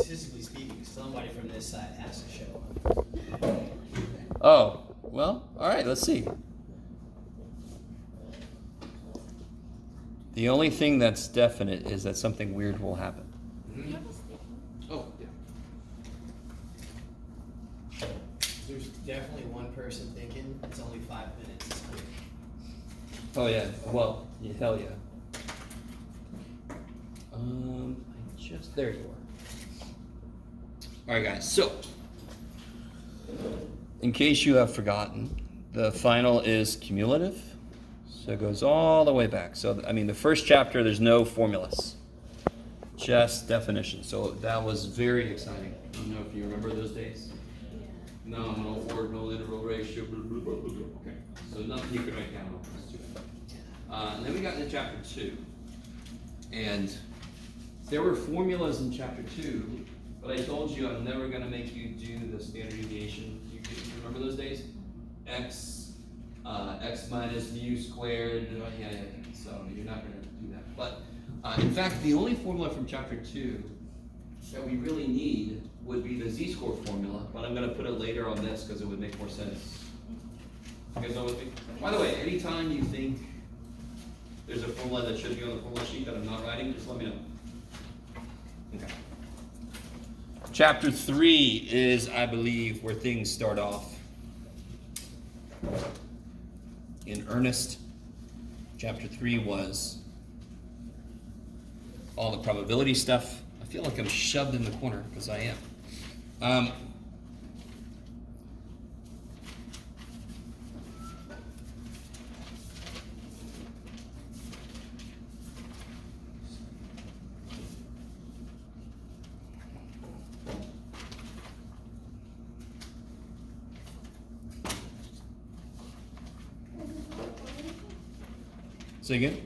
statistically speaking, somebody from this side has to show up. Oh, well, all right, let's see. The only thing that's definite is that something weird will happen. Oh, yeah. There's definitely one person thinking it's only 5 minutes. It's quick. Oh, yeah. Well, yeah, hell yeah. There you are. All right, guys. So, in case you have forgotten, the final is cumulative. So it goes all the way back. So, I mean, the first chapter, there's no formulas, just definitions. So that was very exciting. I don't know if you remember those days. Yeah. Nominal, ordinal, integral, ratio, blah, blah, blah, blah, blah. Okay. So nothing you can write down. Let's do it. And then we got into chapter 2. And there were formulas in chapter 2, but I told you I'm never going to make you do the standard deviation. You remember those days? X minus mu squared. Yeah. So you're not going to do that. But in fact, the only formula from chapter 2 that we really need would be the z-score formula, but I'm going to put it later on this because it would make more sense. You guys know with me? By the way, anytime you think there's a formula that should be on the formula sheet that I'm not writing, just let me know. Okay. Chapter 3 is, I believe, where things start off in earnest. Chapter 3 was all the probability stuff. I feel like I'm shoved in the corner, because I am. Say again?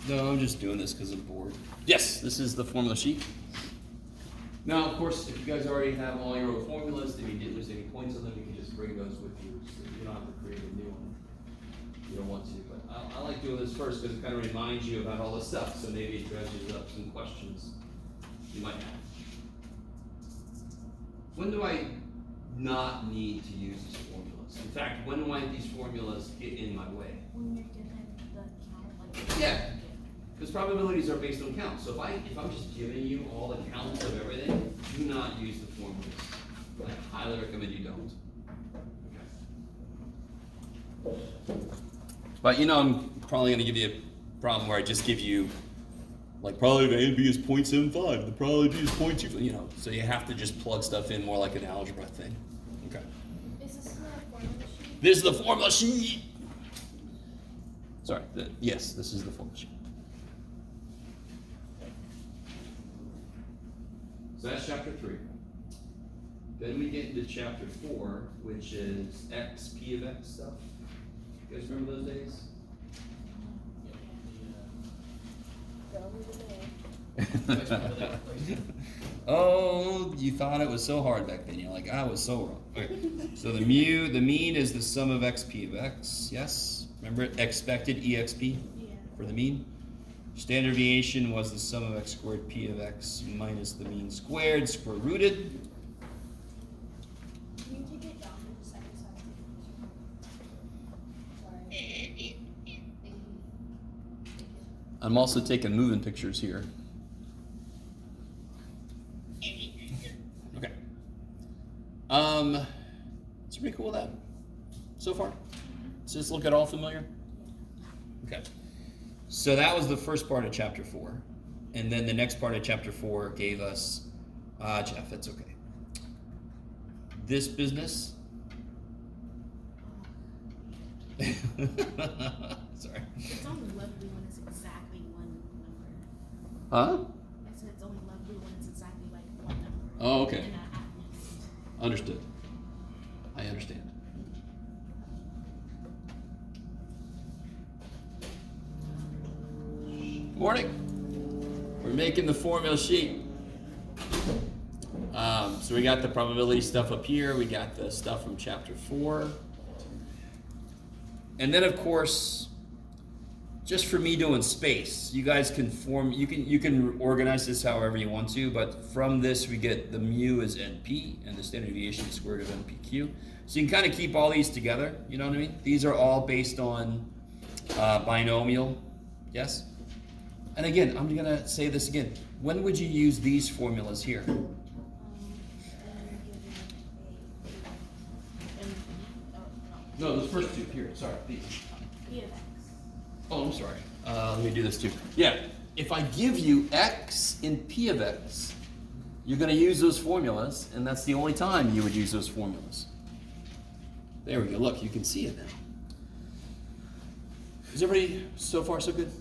No, I'm just doing this because I'm bored. Yes, this is the formula sheet. Now, of course, if you guys already have all your own formulas, if you didn't lose any points on them, you can just bring those with you. So you don't have to create a new one. You don't want to, but I like doing this first because it kind of reminds you about all this stuff. So maybe it dredges up some questions you might have. When do I not need to use these formulas? In fact, when might these formulas get in my way? When you're given the count, Yeah, because probabilities are based on counts. So if I'm just giving you all the counts of everything, do not use the formulas. I highly recommend you don't. Okay. But I'm probably going to give you a problem where I just give you, like, probability of A and B is 0.75. The probability of B is 0.25. So you have to just plug stuff in more like an algebra thing. Okay. is this the formula sheet? This is the formula sheet. Sorry. Yes, this is the formula sheet. So that's chapter 3. Then we get into chapter 4, which is X, P of X stuff. You guys remember those days? Oh, you thought it was so hard back then. You're like, I was so wrong. Okay. So the mean is the sum of X, P of X. Yes? Remember it? Expected EXP for the mean. Standard deviation was the sum of X squared P of X minus the mean squared, square rooted. Can you take it down for the second side? Sorry. I'm also taking moving pictures here. Okay. It's pretty cool with that so far. Does this look at all familiar? Okay. So that was the first part of chapter 4. And then the next part of chapter 4 gave us, Jeff, it's okay. This business. Sorry. It's only lovely when it's exactly one number. Huh? I said it's only lovely when it's exactly like one number. Oh, okay. And not at least. Understood. I understand. Morning. We're making the formula sheet. So we got the probability stuff up here. We got the stuff from chapter 4. And then, of course, just for me doing space. You guys can you can organize this however you want to, but from this we get the mu is NP and the standard deviation is square root of NPQ. So you can kind of keep all these together, you know what I mean? These are all based on binomial, yes? And again, I'm gonna say this again. When would you use these formulas here? No, those first two here, sorry, these. P of X. Oh, I'm sorry. Let me do this too. Yeah, if I give you x in P of x, you're going to use those formulas, and that's the only time you would use those formulas. There we go. Look, you can see it now. Is everybody so far so good?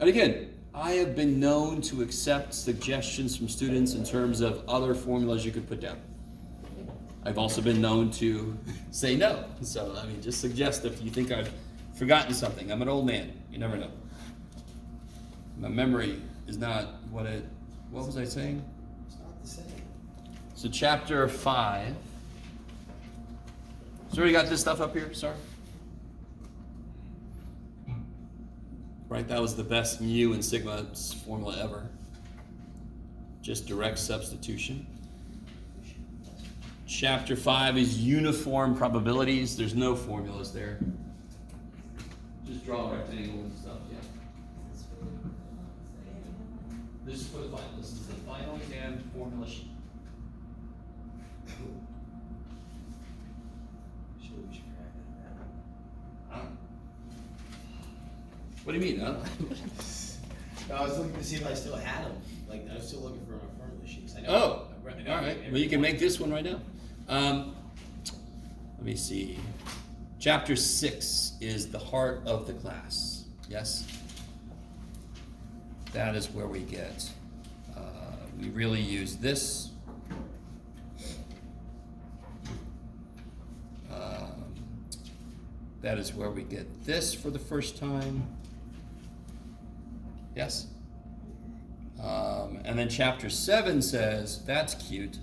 And again, I have been known to accept suggestions from students in terms of other formulas you could put down. I've also been known to say no. So, I mean, just suggest if you think I've forgotten something. I'm an old man. You never know. My memory is not what was I saying? It's not the same. So chapter 5. So already got this stuff up here, sorry? Right, that was the best mu and sigma formula ever. Just direct substitution. Chapter 5 is uniform probabilities. There's no formulas there. Just draw a rectangle and stuff, yeah. This is for the final. This is the final exam formula sheet. Sure, we should crack that. What do you mean? No, I was looking to see if I still had them. Like, I was still looking for my formula sheets. I know. Oh, I know all right. every Well, you can one. make this one right now. Let me see. Chapter 6 is the heart of the class. Yes? That is where we get, we really use this. That is where we get this for the first time. Yes? And then chapter 7 says, that's cute.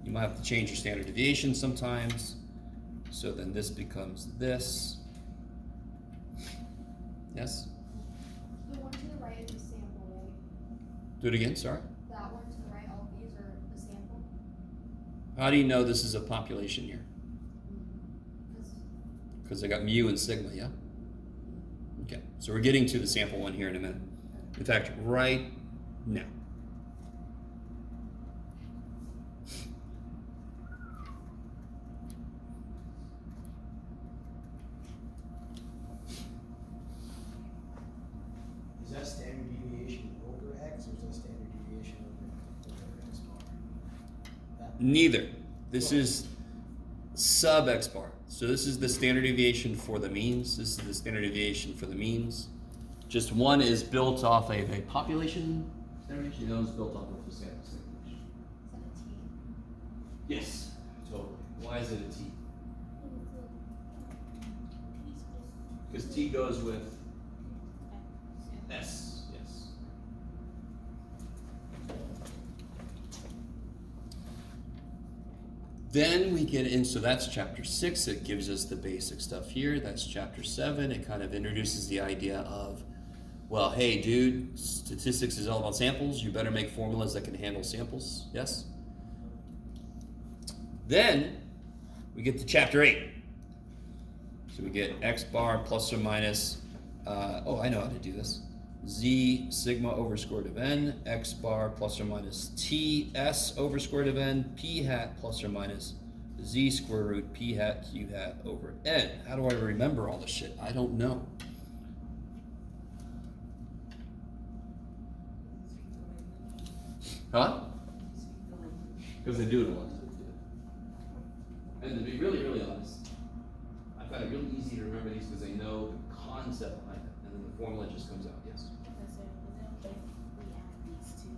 You might have to change your standard deviation sometimes. So then this becomes this. Yes? The one to the right is the sample, right? Do it again, sorry. That one to the right, all these are the sample? How do you know this is a population here? 'Cause Because I got mu and sigma, yeah? Okay, so we're getting to the sample one here in a minute. In fact, right now. Is that standard deviation over X or is that standard deviation over X bar? That- Neither. This is sub X bar. So this is the standard deviation for the means. This is the standard deviation for the means. Just one is built off of a population standard deviation, the other is built off of the sample standard deviation. is that a T? Yes, totally. Why is it a T? Because T goes with S, yes. Then we get in, so that's chapter 6. It gives us the basic stuff here. That's chapter 7. It kind of introduces the idea of, well, hey, dude, statistics is all about samples. You better make formulas that can handle samples. Yes? Then we get to chapter 8. So we get X bar plus or minus, I know how to do this. Z sigma over square root of n, X bar plus or minus T S over square root of n, P hat plus or minus Z square root P hat Q hat over n. How do I remember all this shit? I don't know. Huh? Because they do it a lot. And to be really, really honest, I find it really easy to remember these because I know the concept behind it, and then the formula just comes out. Yes. Professor, is it okay if we add these two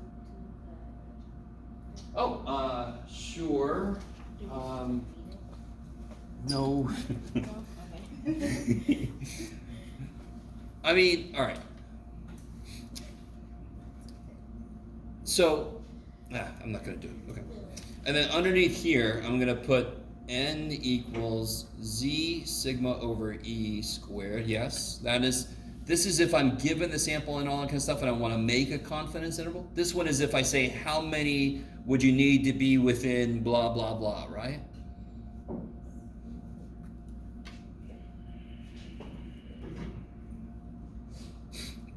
to Oh, sure. the? No. Okay. I mean, all right. So, I'm not gonna do it. Okay. And then underneath here, I'm gonna put n equals z sigma over e squared. Yes, this is if I'm given the sample and all that kind of stuff and I want to make a confidence interval. This one is if I say how many would you need to be within blah, blah, blah, right?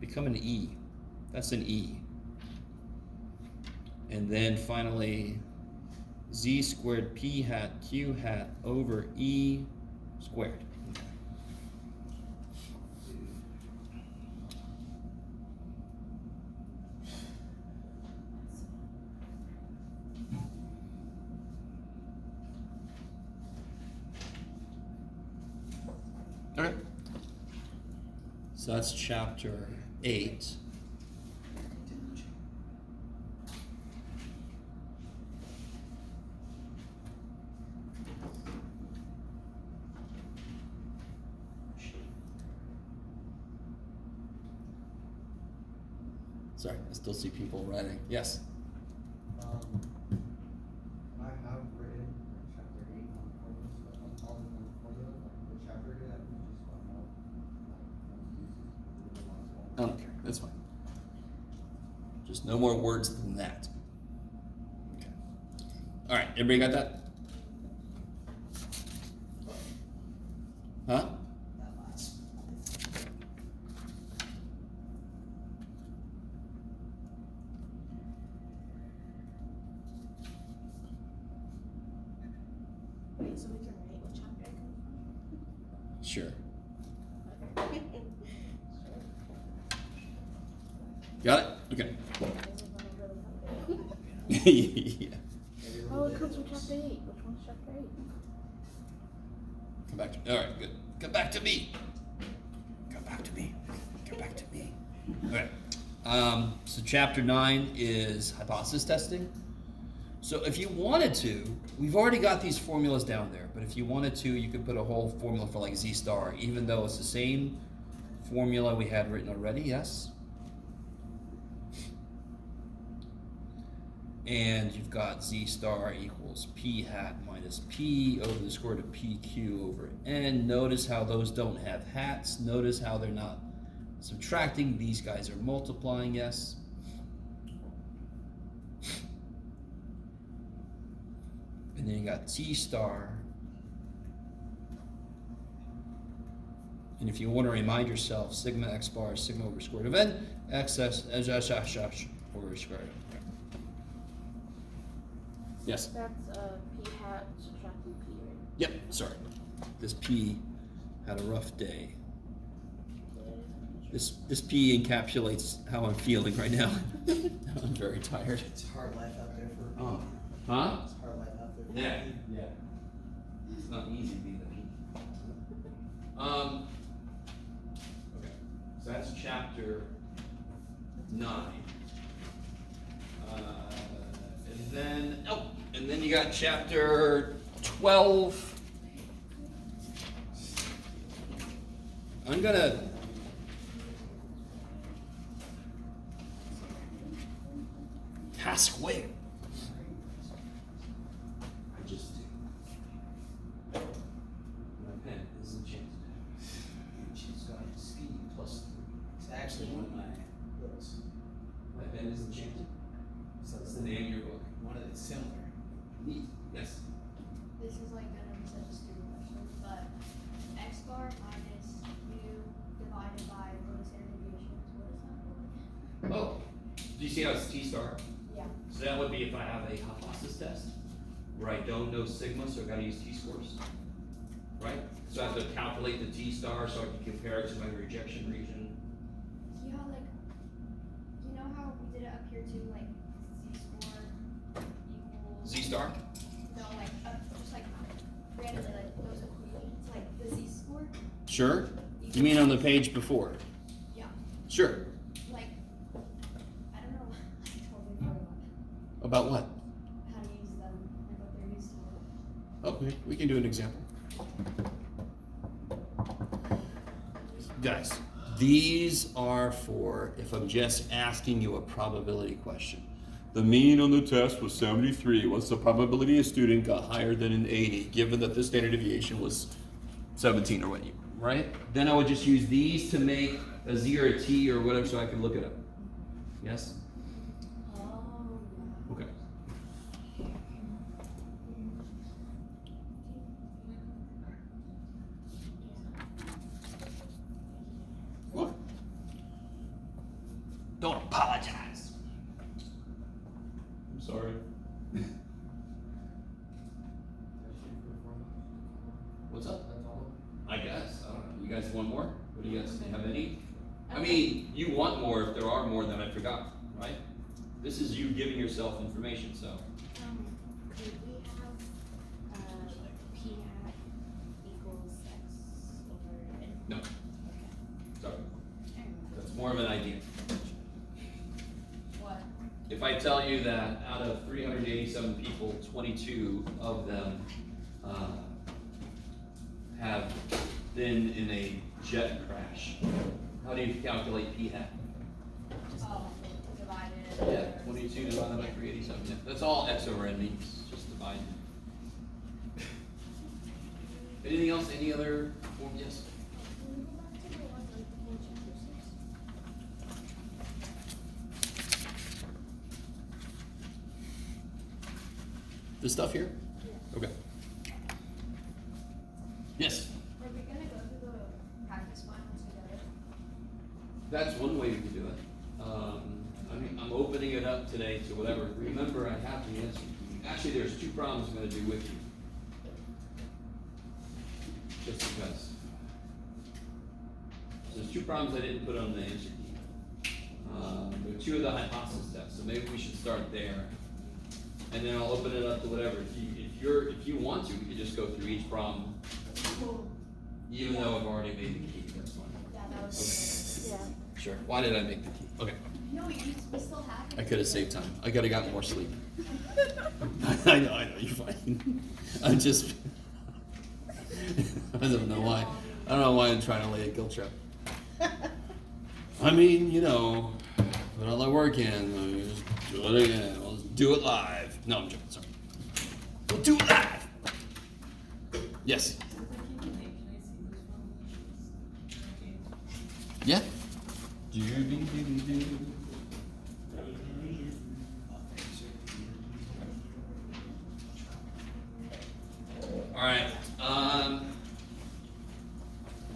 Become an E. That's an E. And then finally, z squared p hat q hat over e squared. Okay. So that's chapter 8. Sorry, I still see people writing. Yes. I have written chapter 8 on formulas, but I'm calling them formulas, like the chapter did, I just found out. I don't care. That's fine. Just no more words than that. Okay. All right. Everybody got that? Huh? That last. Wait, so we can write what chapter it comes from? Sure. Okay. Got it? Okay. This is gonna really help. Yeah. Maybe a Oh, little it bit comes from of chapter 8. Which one's chapter 8? Come back to me. All right, good. Come back to me. Come back to me. Come back to me. All right. So chapter 9 is hypothesis testing. So if you wanted to, we've already got these formulas down there, but if you wanted to, you could put a whole formula for like Z star, even though it's the same formula we had written already, yes? And you've got Z star equals P hat minus P over the square root of PQ over N. Notice how those don't have hats. Notice how they're not subtracting. These guys are multiplying, yes? And then you got T star. And if you want to remind yourself, sigma x bar is sigma over square root of N, xs over square root. Yes? That's P hat subtracting P, right? Yep, sorry. This P had a rough day. This P encapsulates how I'm feeling right now. I'm very tired. It's a hard life out there for Oh. Huh? It's a hard life out there for Yeah. Yeah. It's not easy being a P. Okay. So that's chapter 9. And then you got chapter 12. I'm gonna task where? I just do. My pen is enchanted. She's got speed plus 3. It's actually one of my books. My pen is enchanted. So That's the name of your book. one of it's similar. Neat. Yes. This is like gonna be such a stupid question, but x bar minus u divided by what is standard deviation, what is that? Oh, do you see how it's T star? Yeah. So that would be if I have a hypothesis test where I don't know sigma, so I gotta use T-scores, right? So I have to calculate the T-star so I can compare it to my rejection region. See how like, you know how we did it up here too, like z-score equals. Z-star? No, like, just like randomly, like those equations, like the z-score. Sure. You mean on the page before? Yeah, Sure. like, I don't know, I totally forgot About what? how to use them, like what they're used for. Okay, we can do an example. Guys, these are for if I'm just asking you a probability question. The mean on the test was 73. What's the probability a student got higher than an 80, given that the standard deviation was 17 or what, right? Then I would just use these to make a Z or a T or whatever so I can look it up. Yes? Oh. Okay. What? Don't apologize. I'm sorry. What's up? That's all. I guess. I don't know. You guys want more? What do you guys have any? I mean, you want more if there are more that I forgot, right? This is you giving yourself information, so. Could we have, P hat equals X over N? No. Okay. Sorry. I remember. That's more of an idea. What? If I tell you that out of 387 people, 22 of them have been in a jet crash, how do you calculate p hat? Oh, divided. Yeah, 22 divided by 387. Yeah, that's all x over n means. Just divide. Anything else? Any other form? Yes. Can we go back to the one like in chapter 6? This stuff here? Yeah. Okay. Yes. Are we gonna go through the practice finals together? That's one way we could do it. I'm opening it up today to whatever. Remember, I have the answer. Actually, there's 2 problems I'm going to do with you. Just because. So there's 2 problems I didn't put on the answer key. There are 2 of the hypothesis tests, so maybe we should start there. And then I'll open it up to whatever. If you want to, we could just go through each problem, Cool. even though I've already made the key. That's fine. Yeah, that was Yeah. Sure. Why did I make the key? Okay. No, we still have it. I could have saved time. I could have gotten more sleep. I know, you're fine. I'm just, I don't know why. I don't know why I'm trying to lay a guilt trip. I mean, you know, put all that work in, just do it again. We'll just do it live. No, I'm joking, sorry. We'll do it live. Yes. Yeah. All right.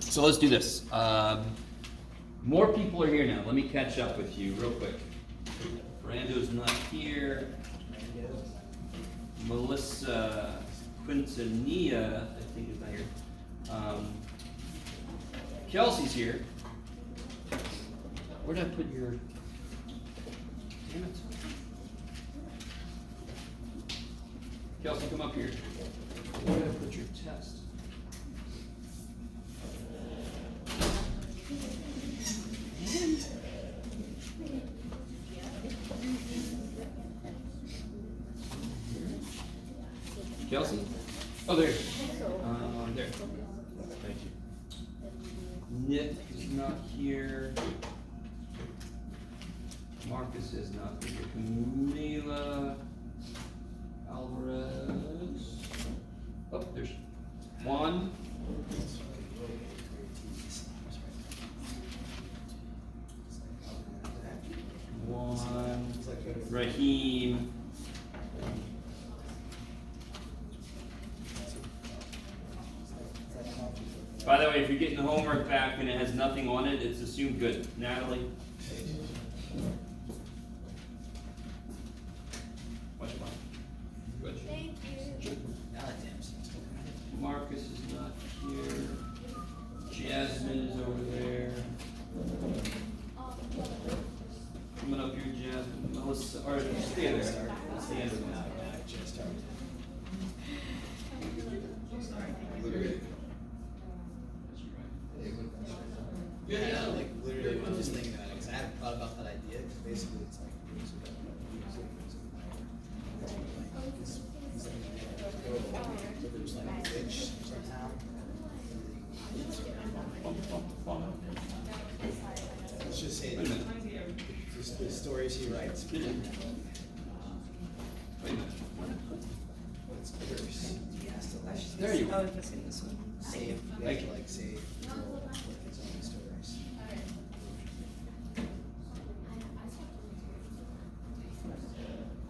So let's do this. More people are here now. Let me catch up with you real quick. Brando's not here. Melissa Quintanilla, I think, is not here. Kelsey's here. Where did I put your? Damn it. Kelsey, come up here. Where did I put your test? Kelsey? Oh, there. There. Thank you. Nick is not here. Marcus is not here. Camila Alvarez. Oh, there's Juan. Juan. Raheem. By the way, if you're getting the homework back and it has nothing on it, it's assumed good. Natalie? What's mine? Good. Thank you. Marcus is not here. Jasmine is over there. Coming up here, Jasmine. Melissa, or stay there. That's the end of it. Yeah, like literally, I'm just thinking about it because I hadn't thought about that idea. Because basically, it's like there's like a glitch somehow. Let's just say that just the stories he writes. There you go. Oh, if it's in this one. Save, you Thank have you. to like save its own stories.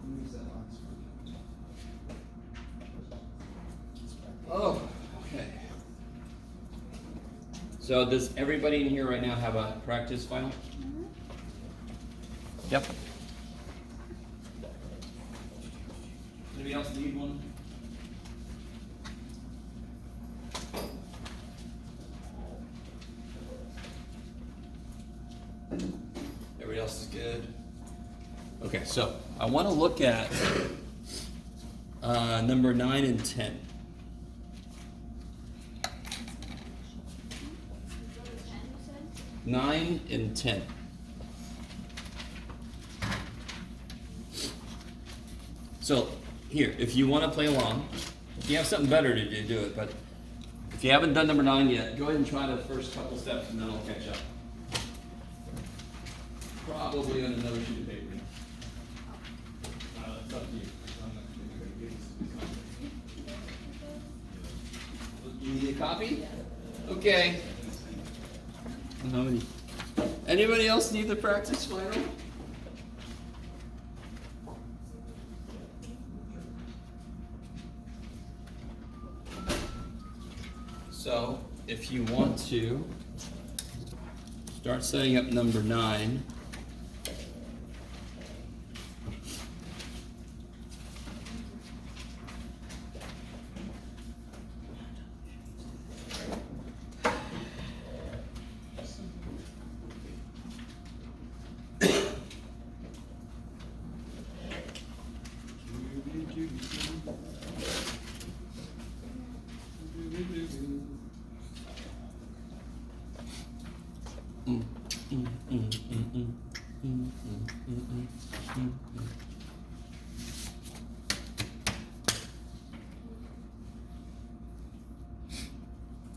Who is that last one? Oh, okay. So does everybody in here right now have a practice final? Yep. Anybody else need one? Everybody else is good? Okay, so I want to look at number 9 and 10. Go to 10, you said? 9 and 10. So, here, if you want to play along, if you have something better to do, do it. But if you haven't done number 9 yet, go ahead and try the first couple steps and then I'll catch up. Probably on another sheet of paper. It's up to you. You need a copy? Okay. How many? Anybody else need the practice final? So, if you want to start setting up number 9.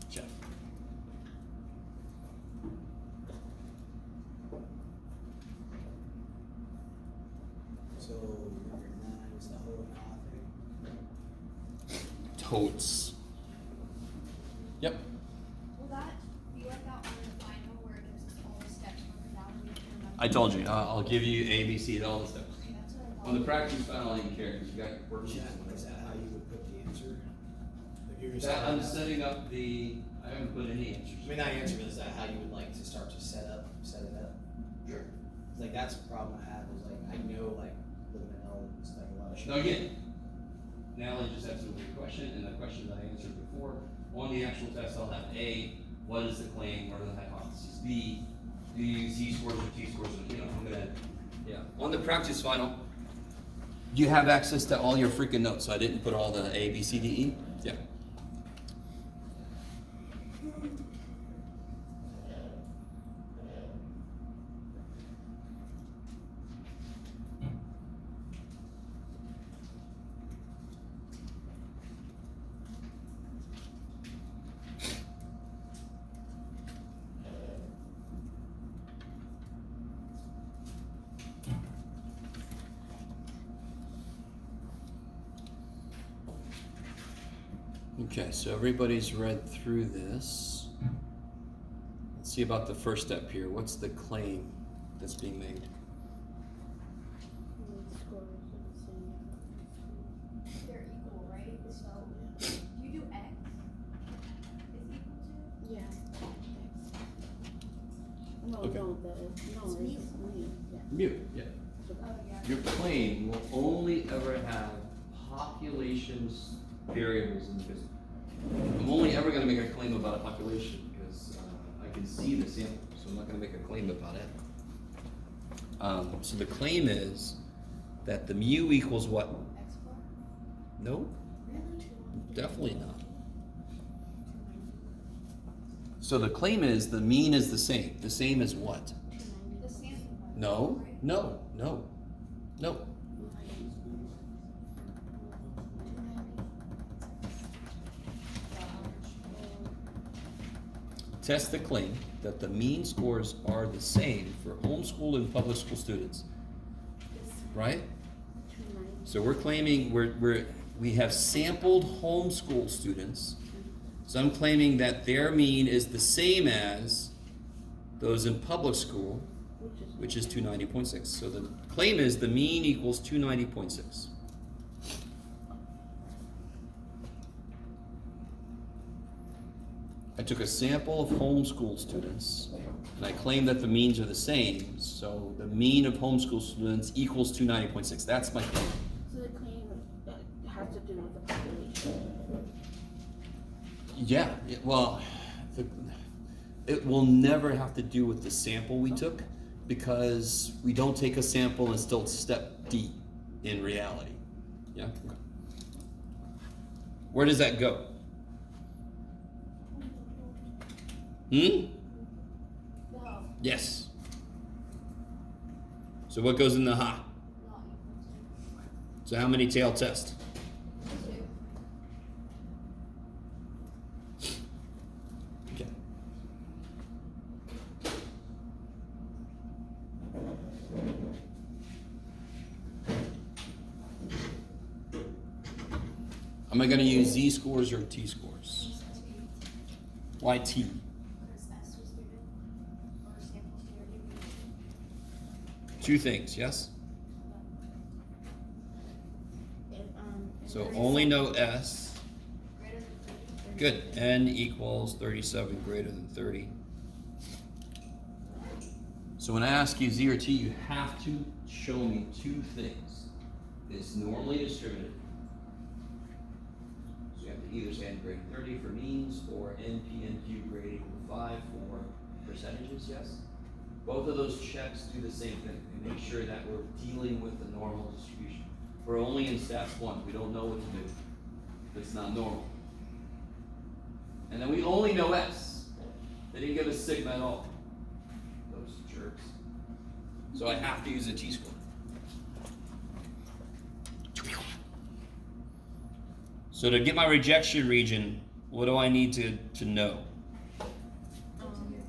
Jeff. So number 9 is the whole and author. Totes. Yep. Will that be like that on the final where it gives us all the steps broken down and we have to remember? I told you, I'll give you A, B, C, and all the steps. Okay, that's what I thought. On the practice final, I didn't care because you got your worksheets. Is that how you would put the answer? Like you're just That, I'm setting up- setting up the, I haven't put any answers. I mean, not answer, but is that how you would like to start to set it up? Sure. Like, that's a problem I have, is like, I know, like, living in L, it's like a lot of shit. Now again, Natalie just asked a weird question, and the question that I answered before, on the actual test, I'll have A, what is the claim, what are the hypotheses? B, do you use Z scores or T scores, or, you know, I'm gonna, yeah. On the practice final, you have access to all your freaking notes, so I didn't put all the A, B, C, D, E, yeah. Okay, so everybody's read through this. Let's see about the first step here. What's the claim that's being made? They're equal, right? So, you do X is equal to? Yeah. No, Okay. no, it's me, yeah. Mu, yeah. Oh, yeah. Your claim will only ever have populations variables in the business. I'm only ever going to make a claim about a population because I can see the sample, so I'm not going to make a claim about it. So the claim is that the mu equals what? X bar? No, Really? definitely not. So the claim is the mean is the same. The same as what? The sample. No, right? no, no, no. Test the claim that the mean scores are the same for homeschool and public school students, right? So we're claiming we're we have sampled homeschool students. So I'm claiming that their mean is the same as those in public school, which is 290.6. So the claim is the mean equals 290.6. I took a sample of homeschool students, and I claimed that the means are the same. So the mean of homeschool students equals 290.6. That's my claim. So the claim has to do with the population. Yeah, well, it will never have to do with the sample we took, because we don't take a sample and still step D in reality. Yeah? Okay. Where does that go? The whole, Yes. So what goes in the ha? not So how many tail test? equal to 2. Okay. Am I going to use Z-scores or T-scores? Why T? Because S was given, or sample standard deviation. Two things, yes? And, So and only know S. Greater than 30. Good. N equals 37 greater than 30. So when I ask you Z or T, you have to show me two things. It's normally distributed. So you have to either say N greater than 30 for means, or NP, NQ greater equal to 5 for percentages, yes? Both of those checks do the same thing. They make sure that we're dealing with the normal distribution. We're only in stats 1. We don't know what to do if it's not normal. And then we only know S. They didn't give us sigma at all. Those jerks. So I have to use a T-score. So to get my rejection region, what do I need to know? RA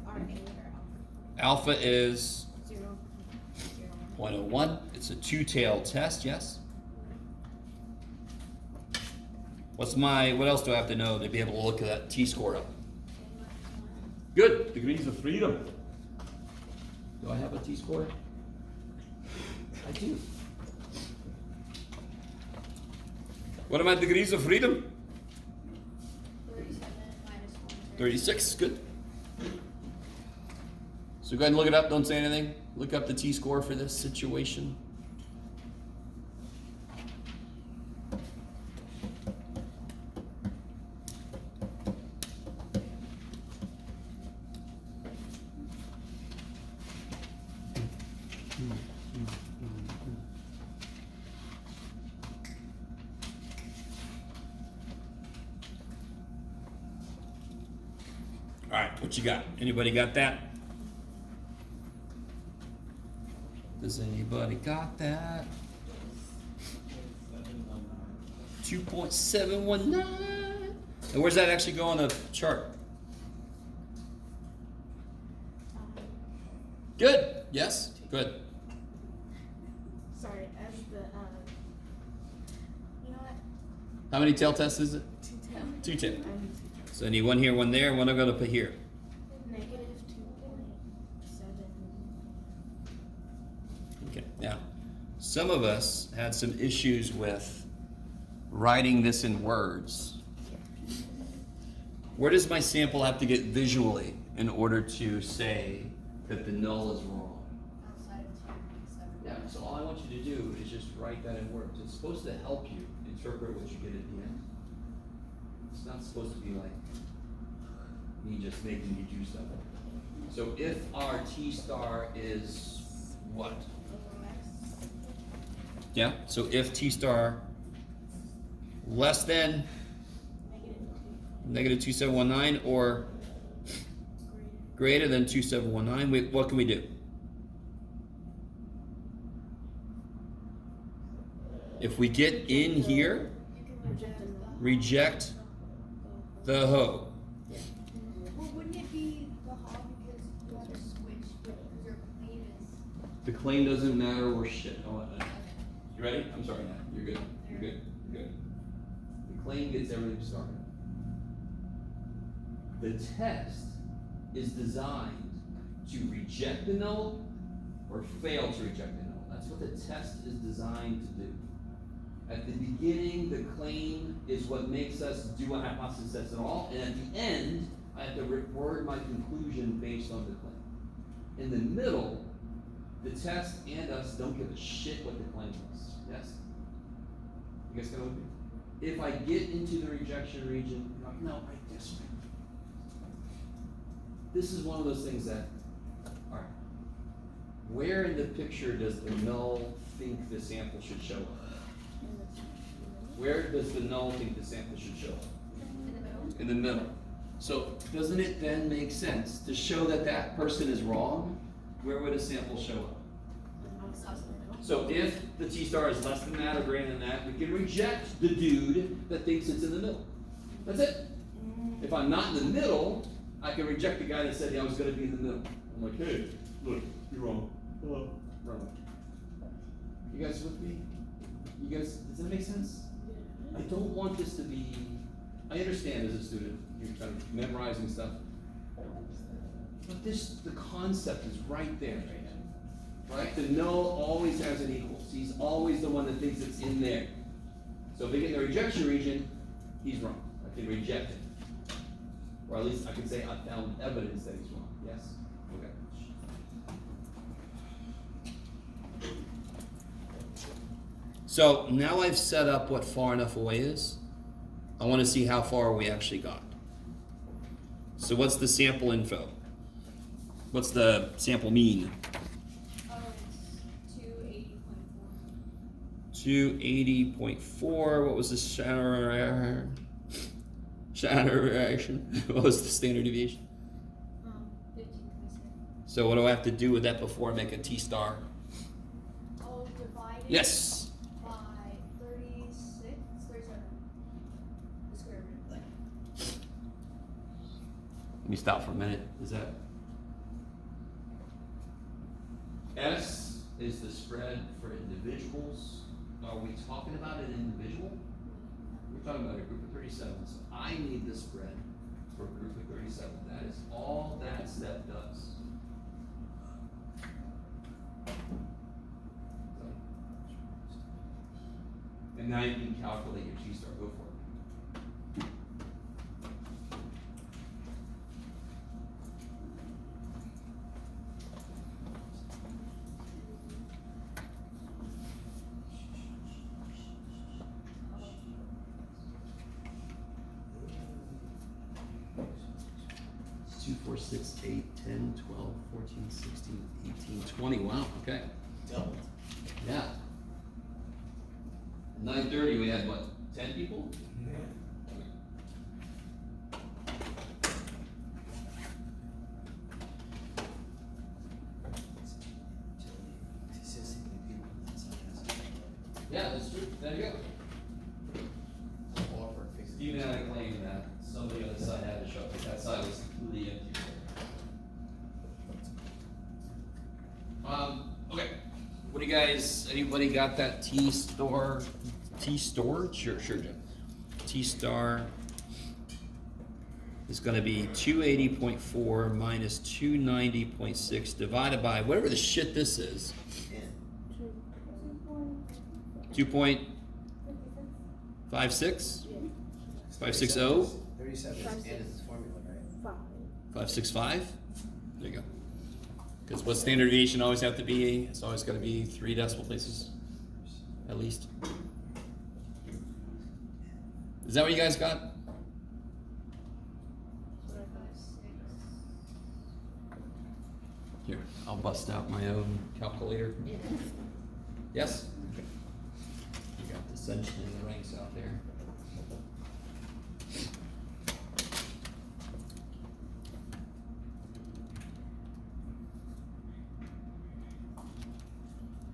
or Alpha is 0, 0.01. It's a two-tailed test, yes? What else do I have to know to be able to look at that T-score up? Good. Degrees of freedom. Do I have a T-score? I do. What are my degrees of freedom? 37 minus 1. 36. Good. So go ahead and look it up. Don't say anything. Look up the T-score for this situation. All right, what you got? Anybody got that? Does anybody got that? 2.719. And where's that actually go on the chart? Good. Yes. Good. sorry, as the, you know what? How many tail tests is it? 2 Two tail. I need 2 So I need one here, one there, one I'm gonna put here. Negative 2.7. Okay. Now, some of us had some issues with writing this in words. Where does my sample have to get visually in order to say that the null is wrong? Outside of 2.7. Yeah, so all I want you to do is just write that in words. It's supposed to help you interpret what you get at the end. It's not supposed to be like me just making you do stuff. So if our T star is what? Yeah, so if T star less than Negative 2. -2719 or greater than 2719, what can we do? If we get in here, You can reject the hoe. Well, wouldn't it be the hall because you have to switch because your claim is. The claim doesn't matter or shit. You ready? I'm sorry, Nat. You're good. You're good. You're good. claim gets everything started. The test is designed to reject the null or fail to reject the null. That's what the test is designed to do. At the beginning, the claim is what makes us do a hypothesis test at all, and at the end, I have to word my conclusion based on the claim. In the middle, the test and us don't give a shit what the claim is. Yes? You guys go with me? If I get into the rejection region, I'm like, no, right this way. This is one of those things that, alright, where in the picture does the null think the sample should show up? Where does the null think the sample should show up? In the middle. In the middle. So doesn't it then make sense to show that that person is wrong? Where would a sample show up? So if the T-star is less than that or greater than that, we can reject the dude that thinks it's in the middle. That's it. If I'm not in the middle, I can reject the guy that said I was going to be in the middle. I'm like, hey, look, you're wrong. Hello. Wrong. You guys with me? You guys, does that make sense? I don't want this to be, I understand as a student, you're kind of memorizing stuff. But the concept is right there, right? The null always has an equals. He's always the one that thinks it's in there. So if they get in the rejection region, he's wrong. I can reject him. Or at least I can say I found evidence that he's wrong. Yes? Okay. So now I've set up what far enough away is. I want to see how far we actually got. So what's the sample info? What's the sample mean? Oh, it's 280.4. 280.4. What was the shatter reaction? What was the standard deviation? 15.6. So what do I have to do with that before I make a T-star? I'll divide it Yes. by 37. The square root. Let me stop for a minute. Is that S is the spread for individuals? Are we talking about an individual? We're talking about a group of 37. So I need the spread for a group of 37. That is all that step does. And now you can calculate your T-star. Go for it. It's 2, 4, 6, 8, 10, 12, 14, 16, 18, 20. Wow, okay. Doubled. Yeah. 9:30, we had what, 10 people? Statistically, people on that side has a Yeah, that's true. There you go. ballpark figure. Steven had a claim that somebody on the side had to show up, but that side was completely empty. Okay. What do you guys, anybody got that T-star? T-star? Sure, Jim. T-star is gonna be 280.4 minus 290.6 divided by whatever the shit this is. Yeah. 2.56? 560? 37 is in its formula, right? 565? There you go. Because what standard deviation always have to be? It's always got to be 3 decimal places, at least. Is that what you guys got? 5, 6. Here, I'll bust out my own calculator. Yes? Okay. You got dissension in the ranks out there.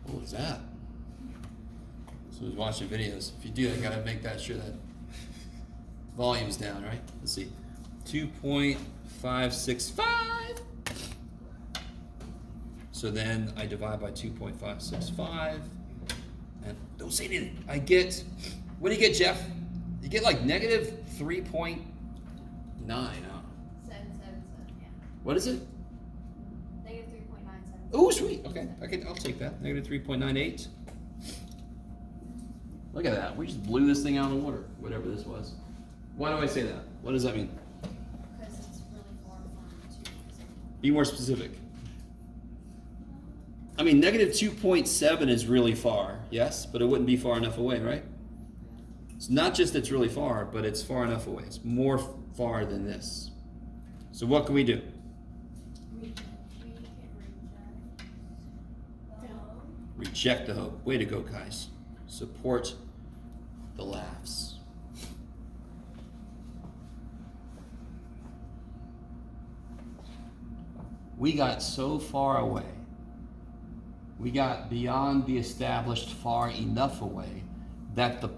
What was that? So I was watching videos. If you do that, you gotta make that sure that volume's down, right? Let's see. 2.565. So then I divide by 2.565. And don't say anything. I get, what do you get, Jeff? You get like negative 3.9. Huh? 777, yeah. What is it? Negative 3.97. Oh, sweet. Okay, I'll take that. Negative 3.98. Look at that. We just blew this thing out of the water, whatever this was. Why do I say that? What does that mean? Because it's really far from 2. Be more specific. I mean, negative 2.7 is really far, yes, but it wouldn't be far enough away, right? It's not just it's really far, but it's far enough away. It's more far than this. So what can we do? We can reject the hope. Reject the hope. Way to go, guys. Support the laughs. We got so far away. We got beyond the established far enough away that the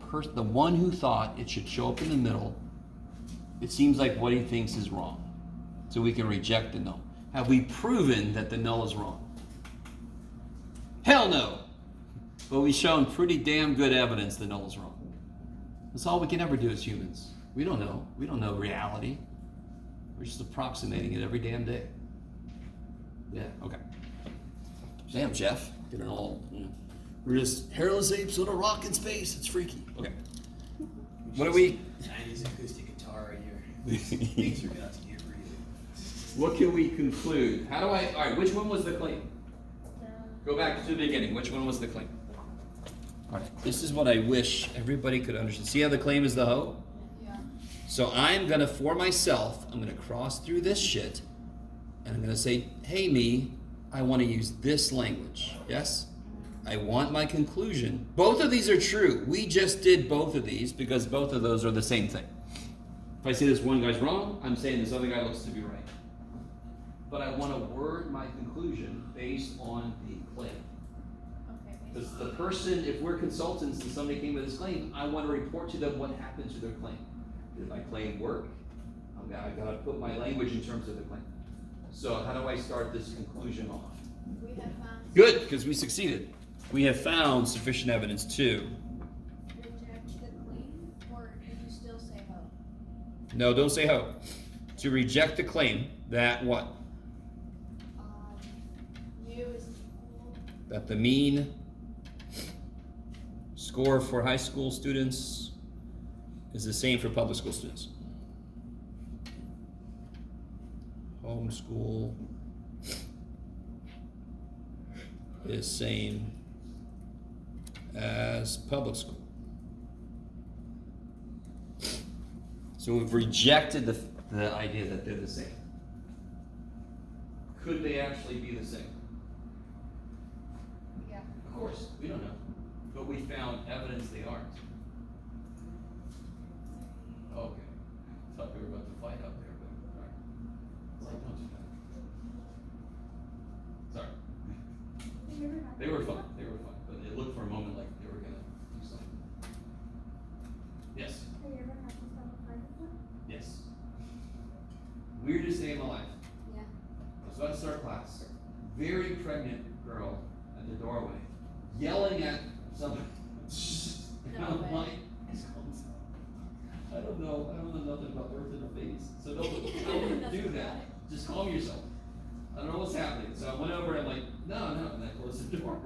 one who thought it should show up in the middle, it seems like what he thinks is wrong. So we can reject the null. Have we proven that the null is wrong? Hell no! But we've shown pretty damn good evidence the null is wrong. That's all we can ever do as humans. We don't know. We don't know reality. We're just approximating it every damn day. Yeah, okay. Damn, Jeff. Getting all, we're just hairless apes on a rock in space. It's freaky. Okay. What are we? 90s acoustic guitar right here. Things are about to get real. What can we conclude? All right, which one was the claim? Go back to the beginning. Which one was the claim? All right, this is what I wish everybody could understand. See how the claim is the hope? Yeah. So I'm going to, for myself, I'm going to cross through this shit, and I'm going to say, hey, me, I want to use this language. Yes? I want my conclusion. Both of these are true. We just did both of these because both of those are the same thing. If I say this one guy's wrong, I'm saying this other guy looks to be right. But I want to word my conclusion based on the claim. Okay. Because the person, if we're consultants and somebody came with this claim, I want to report to them what happened to their claim. Did my claim work? I've got to put my language in terms of the claim. So how do I start this conclusion off? We have found. Good, because we succeeded. We have found sufficient evidence to. Reject the claim, or did you still say hope? No, don't say hope. To reject the claim that what? U is equal. That the mean score for high school students is the same for public school students. Homeschool is same as public school. So we've rejected the idea that they're the same. Could they actually be the same? Yeah. Of course, we don't know. But we found evidence they aren't. Okay. Thought we were about to fight out there, but all right. It's like, don't do that. Sorry. They were fun. They were fun. But it looked for a moment like they were gonna do something. Yes. Have you ever had this type of fight before? Yes. Weirdest day of my life. Yeah. I was about to start class. Very pregnant girl at the doorway, yelling at somebody. And I'm way. like, I don't know nothing about birth and babies. So don't do that. Just calm yourself. I don't know what's happening. So I went over and I'm like, no, and I closed the door.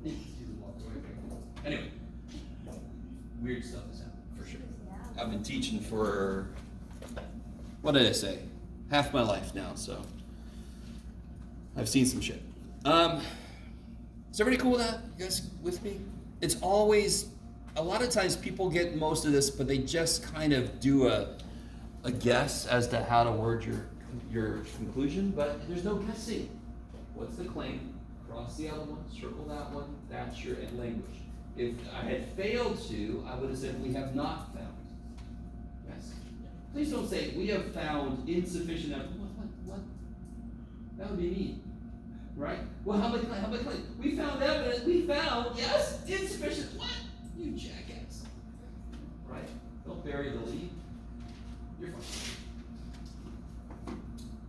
She just walked away. Anyway, weird stuff has happened for sure. Yeah. I've been teaching for, what did I say? Half my life now, so I've seen some shit. Is everybody cool with that? You guys with me? It's always, a lot of times people get most of this, but they just kind of do a guess as to how to word your conclusion, but there's no guessing. What's the claim? Cross the other one, circle that one, that's your language. If I had failed to, I would have said we have not found. Yes? Please don't say we have found insufficient evidence. What? That would be mean. Right? Well, how about claim? We found evidence, yes, insufficient. What? You jackass. Right? Don't bury the lead. You're fine.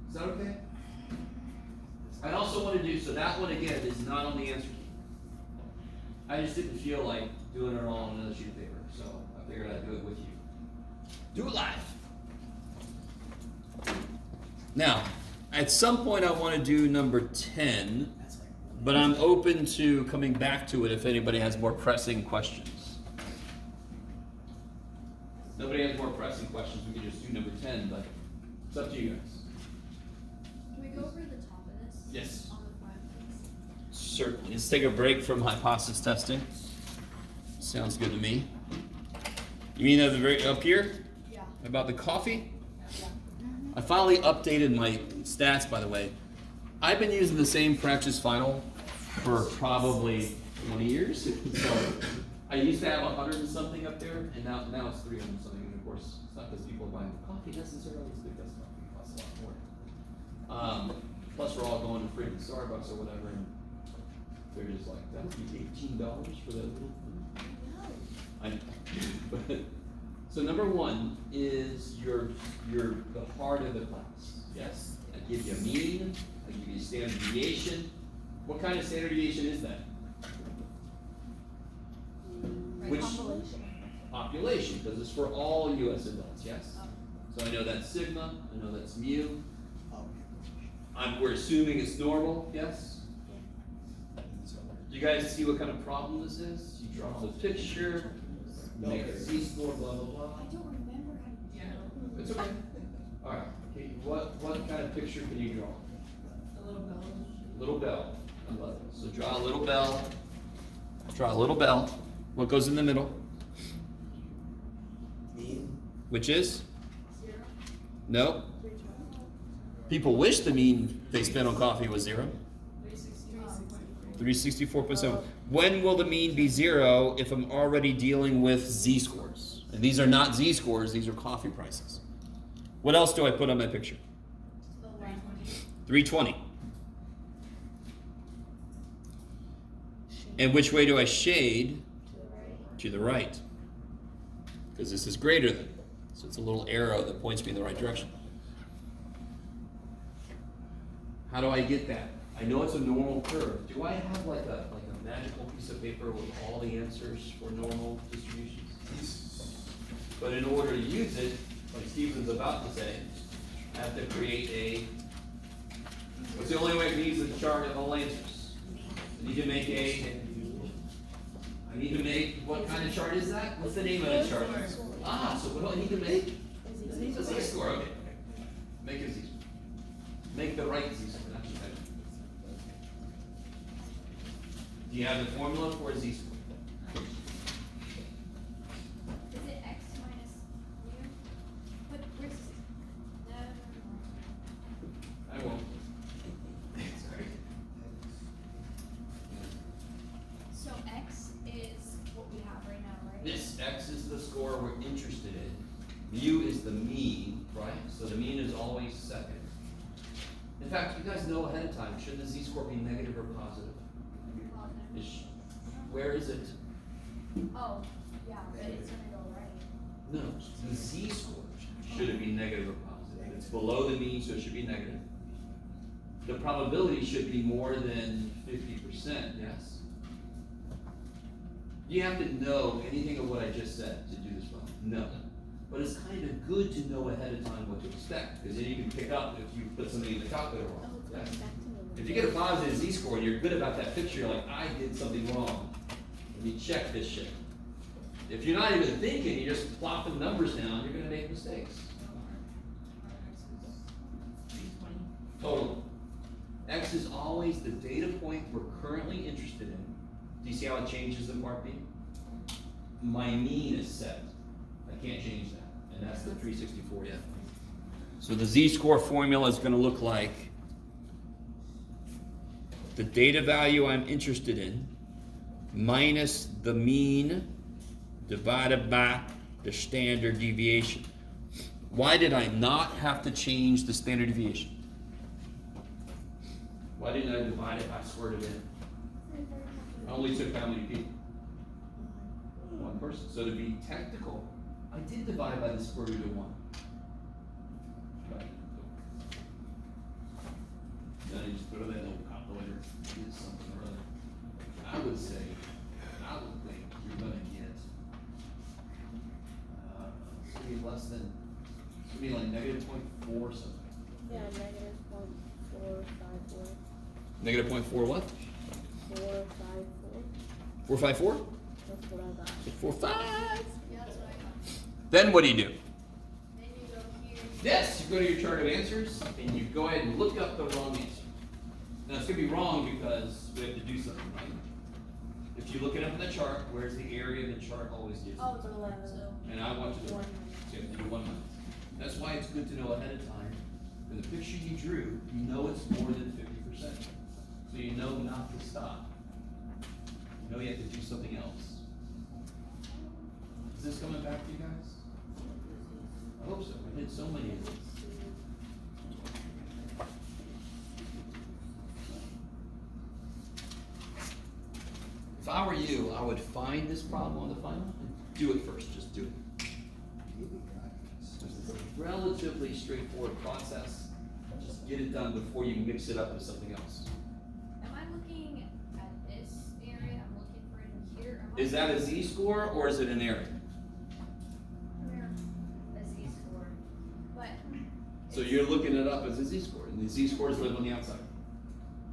Is that okay? I also want to do, so that one again is not on the answer key. I just didn't feel like doing it all on another sheet of paper, so I figured I'd do it with you. Do it live. Now, at some point I want to do number 10, That's like. but I'm open to coming back to it if anybody has more pressing questions. Nobody has more pressing questions, we can just do number 10, but it's up to you guys. Can we go over the top of this? Yes. On the front, please? Certainly. Let's take a break from hypothesis testing. Sounds good to me. You mean at the very up here Yeah. about the coffee? Yeah. I finally updated my stats, by the way. I've been using the same practice final for probably 20 years. So I used to have 100 and something up there, and now it's 300 and something. And of course, it's not because people are buying coffee necessarily, it's because coffee costs a lot more. Plus, we're all going to freaking Starbucks or whatever, and they're just like, that would be $18 for that little thing. I know. But, so number 1 is your the heart of the class. Yes? I give you a mean, I give you a standard deviation. What kind of standard deviation is that? Which population, because it's for all US adults, yes? So I know that's sigma, I know that's mu. We're assuming it's normal, yes? Do you guys see what kind of problem this is? You draw the picture, you make a z-score, blah, blah, blah. I don't remember how to do it. It's okay. Alright, okay, what kind of picture can you draw? A little bell. Little bell. I love it. So draw a little bell. Draw a little bell. What goes in the middle? Mean. Which is? 0. No. People wish the mean they spent on coffee was 0. 364.7. When will the mean be 0 if I'm already dealing with z-scores? And these are not z-scores, these are coffee prices. What else do I put on my picture? 320. And which way do I shade? To the right. Because this is greater than. So it's a little arrow that points me in the right direction. How do I get that? I know it's a normal curve. Do I have like a magical piece of paper with all the answers for normal distributions? But in order to use it, like Stephen's about to say, I have to create a. What's the only way I can use the chart of all answers? I need to make what kind of chart is that? What's the name of the chart? So what do I need to make? A z-score, okay. Make a z-score. Make the right z-score, that's what I do. Do you have the formula for a z-score? Is it x minus mu? But where's no. I won't. Sorry. So x is what we have right now, right? This x is the score we're interested in. Mu is the mean, right? So the mean is always second. In fact, you guys know ahead of time, should the z-score be negative or positive? Positive. Where is it? Oh, yeah, but it's gonna go right. No, the z-score, should it be negative or positive? It's below the mean, so it should be negative. The probability should be more than 50%, yes? Do you have to know anything of what I just said to do this well? No. But it's kind of good to know ahead of time what to expect, because then you can pick up if you put something in the calculator wrong. Yes? If you get a positive z-score and you're good about that picture, you're like, I did something wrong. Let me check this shit. If you're not even thinking, you're just plopping numbers down, you're gonna make mistakes. Total. X is always the data point we're currently interested in. Do you see how it changes in part B? My mean is set. I can't change that. And that's the 364 yet. So the z-score formula is gonna look like the data value I'm interested in minus the mean divided by the standard deviation. Why did I not have to change the standard deviation? Why didn't I divide it? I squared it in. I only took how many people? One person. So to be technical, I did divide by the square root of 1. Right. Then I just put it in that little calculator, did something or other. I would think you're gonna get 3 less than be like -0.4 something. Yeah, -.454. -0.4 what? 454. 454? That's what I got. 4.5. Yeah, that's what I got. Then what do? Then you go here. Yes, you go to your chart of answers and you go ahead and look up the wrong answer. Now it's gonna be wrong because we have to do something, right? If you look it up in the chart, where's the area the chart always gives? Oh, So 11. so. And I want you to, so 1. you have to do 1 minus. That's why it's good to know ahead of time. In the picture you drew, you know it's more than 50%. So you know not to stop. You know you have to do something else. Is this coming back to you guys? I hope so. I did so many of these. If I were you, I would find this problem on the final and do it first. Just do it. It's a relatively straightforward process. Just get it done before you mix it up with something else. Am I looking at this area? I'm looking for it in here. Am I Is that a z-score or is it an area? Where? A z-score. But. So it's- you're looking it up as a z-score, and the z-scores live on the outside.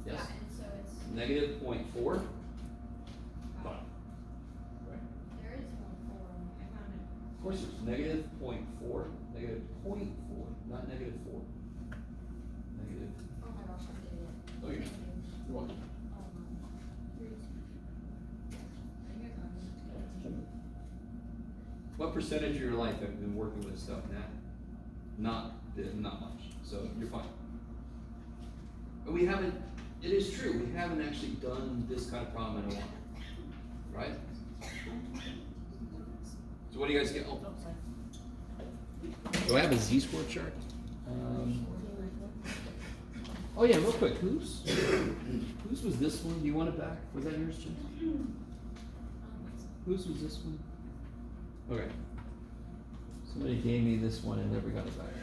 Yes? Yeah, and so it's, -0.4. Fine. Right. there is 1 4. I found it. Of course, it's -0.4, -0.4, not -4. Negative. Oh my gosh, I'm an idiot. Oh, you're Thank you. You're welcome. What percentage of your life have you been working with stuff, Nat? Not much, so you're fine. But we haven't, it is true, we haven't actually done this kind of problem in a while, right? So what do you guys get? Do I have a z-score chart? Oh yeah, real quick, whose was this one? Do you want it back? Was that yours, Jim? Whose was this one? Okay. Somebody gave me this one and never got it back.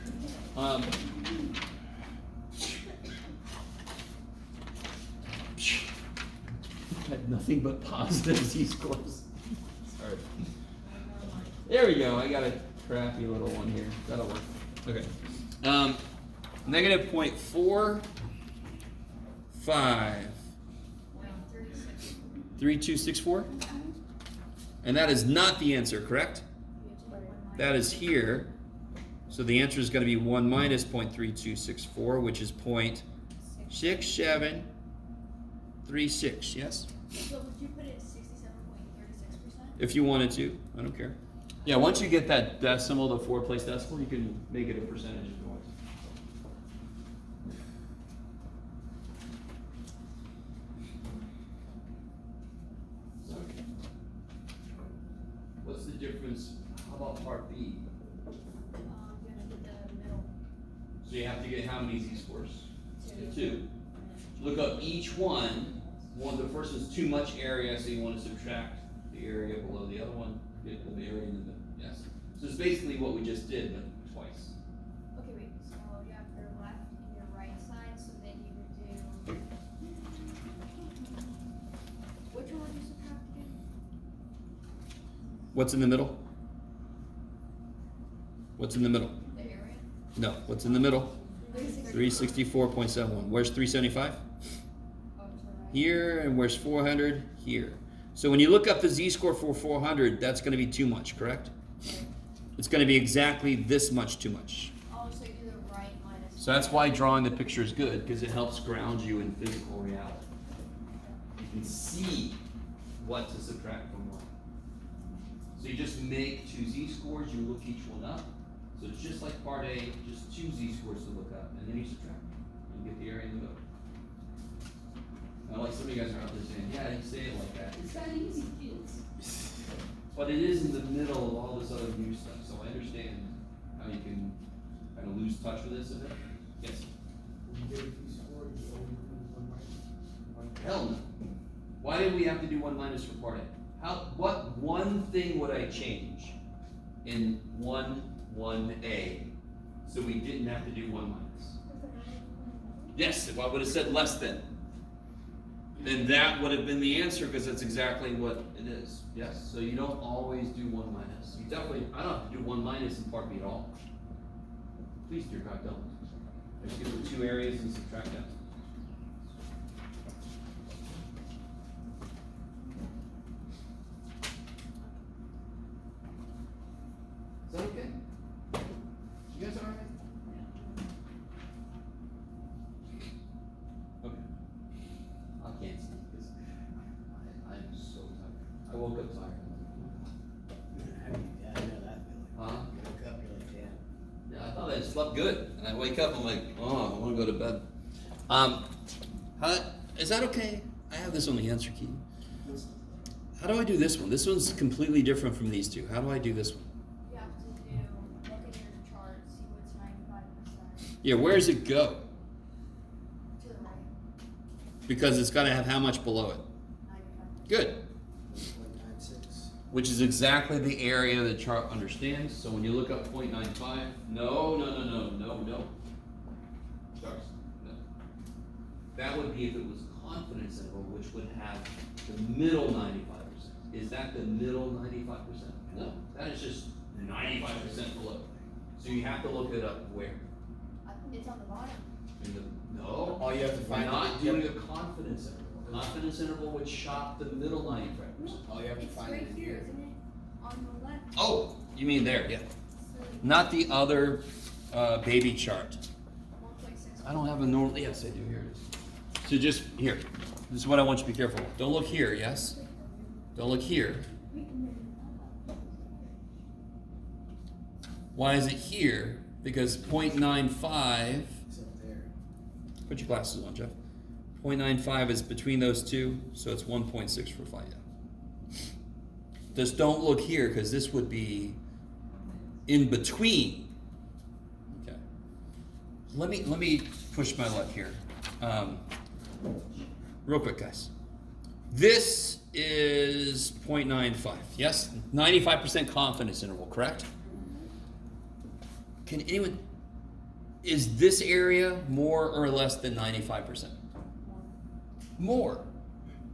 Had nothing but positive z-scores. Sorry. There we go. I got a crappy little one here. That'll work. Okay. -0.45. 36. 3264? And that is not the answer, correct? That is here. So the answer is going to be 1 minus 0.3264, which is 0.6736, yes? So would you put it at 67.36%? If you wanted to, I don't care. Yeah, once you get that decimal, the 4-place decimal, you can make it a percentage if you want. Okay. What's the difference? How about part B? I'm gonna put the middle. So you have to get how many z-scores? 2. 2. Look up each one. The first one's too much area, so you want to subtract the area below the other one. Get the area in the middle. Yes. So it's basically what we just did, but twice. Okay, wait, so you have your left and your right side, so then you would do. Which one would you subtract again? What's in the middle? What's in the middle? The area? No. What's in the middle? 360. 364.71. Where's 375? Oh, to the right. Here, and where's 400? Here. So when you look up the z-score for 400, that's going to be too much, correct? It's going to be exactly this much too much. Oh, so you do the right minus. So that's why drawing the picture is good, because it helps ground you in physical reality. You can see what to subtract from what. So you just make 2 z-scores, you look each one up. So it's just like part A, just 2 z-scores to look up, and then you subtract. And you get the area in the middle. Now, like some of you guys are out there saying, yeah, you say it like that. It's that easy, kids. But it is in the middle of all this other new stuff, so I understand how you can kind of lose touch with this a bit. Yes? Hell no. Why did we have to do 1 minus for part A? What one thing would I change in 1A so we didn't have to do 1 minus? Yes, if I would have said less than, then that would have been the answer, because that's exactly what it is. Yes, so you don't always do 1 minus. You definitely, I don't have to do 1 minus in part B at all. Please, dear God, don't. Let's get the two areas and subtract that. Is that okay? You guys all right? Okay. I can't sleep because I'm so tired. I woke up tired. Yeah, I know that feeling. Huh? You woke up, you're like, damn. Yeah, I thought I slept good, and I wake up, I'm like, oh, I want to go to bed. Is that okay? I have this on the answer key. How do I do this one? This one's completely different from these two. How do I do this one? You have to look at your chart, see what's 95%. Yeah, where does it go? To the right, Because it's got to have how much below it? 95%. Good. 1.96. Which is exactly the area the chart understands. So when you look up 0.95, no. Stars. No. That would be if it was confidence interval, which would have the middle 95%. Is that the middle 95%? No. That is just 95% below. So you have to look it up where? It's on the bottom. In the, no. All you have to We're find. not doing a confidence interval. Confidence interval would shop the middle 95%. All you have to It's find right in here, here. isn't it? On the left. Oh, you mean there? Yeah. So Not the other baby chart. 1.6. I don't have a normal. Yes, I do. Here it is. So just here. This is what I want you to be careful with. Don't look here. Yes. Don't look here. Why is it here? Because 0.95. It's up there. Put your glasses on, Jeff. 0.95 is between those two, so it's 1.645. Yeah. Just don't look here because this would be in between. Okay. Let me push my luck here. Real quick, guys. This is 0.95. Yes, 95% confidence interval. Correct? Can anyone? Is this area more or less than 95%? More.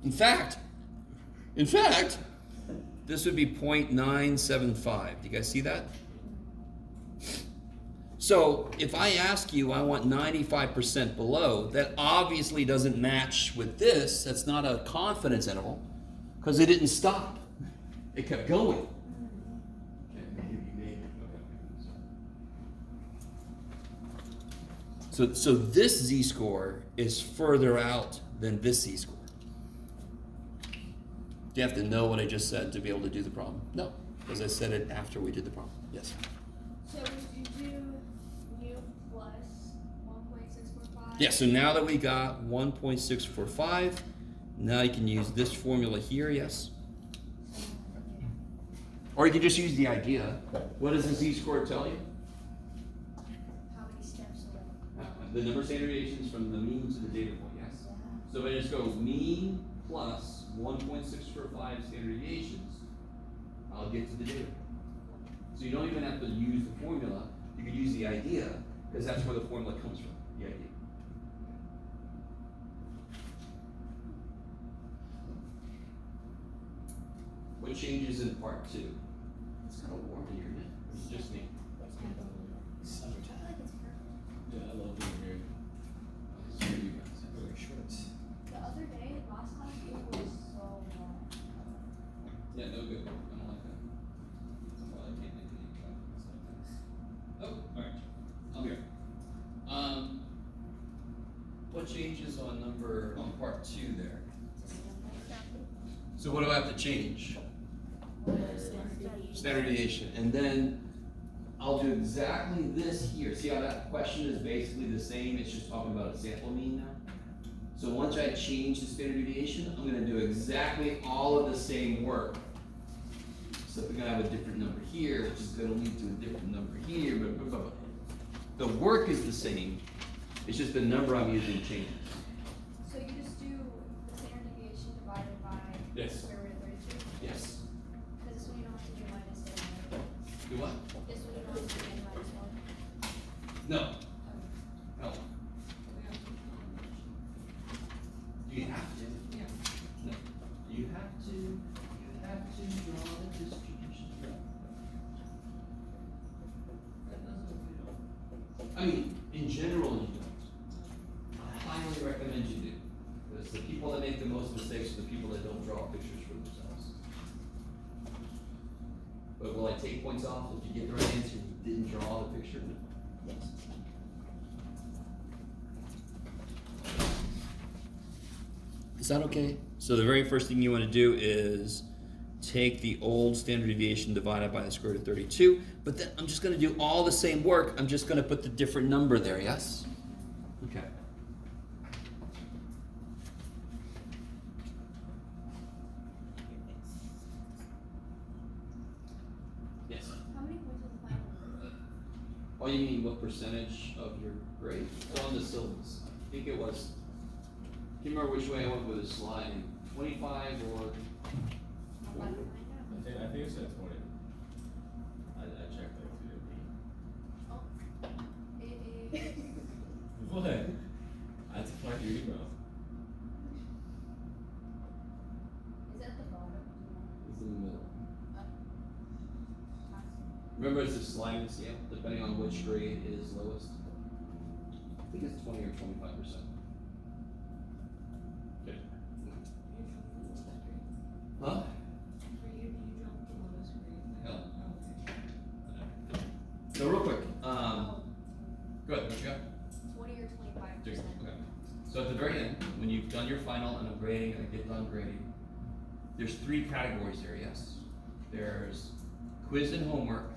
In fact, this would be 0.975. Do you guys see that? So if I ask you, I want 95% below, that obviously doesn't match with this. That's not a confidence interval because it didn't stop. It kept going. Okay, maybe. Okay. So this z-score is further out than this z-score. Do you have to know what I just said to be able to do the problem? No, because I said it after we did the problem. Yes. So would you do mu plus 1.645? Yeah, so now that we got 1.645, now you can use this formula here, yes? Or you can just use the idea. What does the z-score tell you? How many steps away? The number of standard deviations from the mean to the data point, yes? Yeah. So if I just go mean plus 1.645 standard deviations, I'll get to the data point. So you don't even have to use the formula, you can use the idea, because that's where the formula comes from, the idea. What changes in part 2? It's kind of warm in here, isn't it? It's just me. I feel Summertime. like it's perfect. Yeah, I love being here. It's for you guys. Wear shorts. The other day, last time, it was so warm. Yeah, no good. I don't like that. That's why I can't make any chocolate sometimes. Oh, alright. I'm here. What changes on part 2 there? So what do I have to change? Standard deviation. And then I'll do exactly this here. See how that question is basically the same? It's just talking about a sample mean now. So once I change the standard deviation, I'm going to do exactly all of the same work. So we're going to have a different number here, which is going to lead to a different number here. But the work is the same. It's just the number I'm using changes. So you just do the standard deviation divided by Yes. square root of 32? Yes. Because this one you don't have to do minus one. Do what? This one you don't have to do minus one. No. No. Do you have to? Yeah. No. You have to draw the distribution. That doesn't, mean, in general, you don't. I highly recommend you do. Because the people that make the most mistakes are the people that don't draw pictures for themselves. But will I take points off if you get the right answer and you didn't draw the picture? Yes. Is that okay? So the very first thing you want to do is take the old standard deviation divided by the square root of 32, but then I'm just going to do all the same work. I'm just going to put the different number there, yes? Okay. Yes. How many points was the final? Oh, you mean what percentage of your grade? It's on the syllabus. I think it was, I can't remember which way I went with the slide, 25 or... I'll find out. I think it said 20. I checked that too. Oh. What? I had to find your email. Is that the bottom? It's in the middle. Remember, it's a sliding scale, depending on which grade is lowest. I think it's 20 or 25%. Okay. Huh? For you, do you drop the lowest grade? Hell. Okay. So real quick, go ahead, what you got? 20 or 25%. Okay. So at the very end, when you've done your final and I'm grading and I get done grading, there's 3 categories there, yes? There's quiz and homework,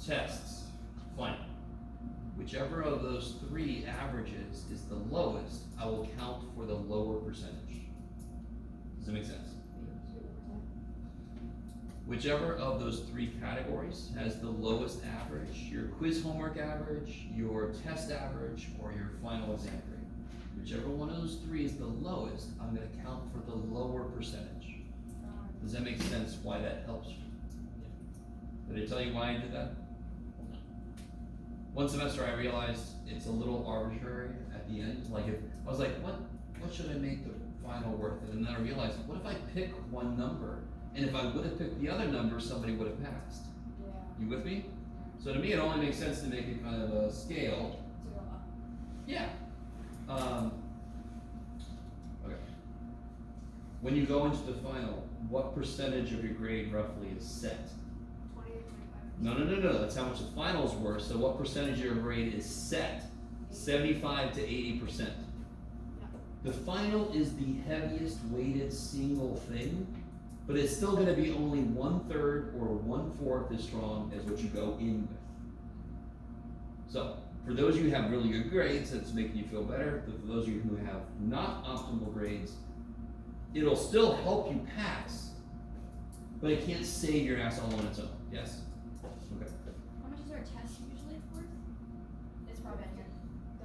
tests, final. Whichever of those 3 averages is the lowest, I will count for the lower percentage. Does that make sense? Whichever of those 3 categories has the lowest average, your quiz homework average, your test average, or your final exam grade. Whichever one of those 3 is the lowest, I'm gonna count for the lower percentage. Does that make sense why that helps you? Did I tell you why I did that? One semester I realized it's a little arbitrary at the end. Like if I was like, what should I make the final worth it? And then I realized, what if I pick one number? And if I would have picked the other number, somebody would have passed. Yeah. You with me? So to me, it only makes sense to make it kind of a scale. To go up. Yeah. Okay. When you go into the final, what percentage of your grade roughly is set? 20 or 25%. No. That's how much the finals were. So what percentage of your grade is set? 75 to 80%. The final is the heaviest weighted single thing, but it's still going to be only 1/3 or 1/4 as strong as what you go in with. So, for those of you who have really good grades, that's making you feel better. But for those of you who have not optimal grades, it'll still help you pass, but it can't save your ass all on its own. Yes? Okay. How much is our test usually worth? It's probably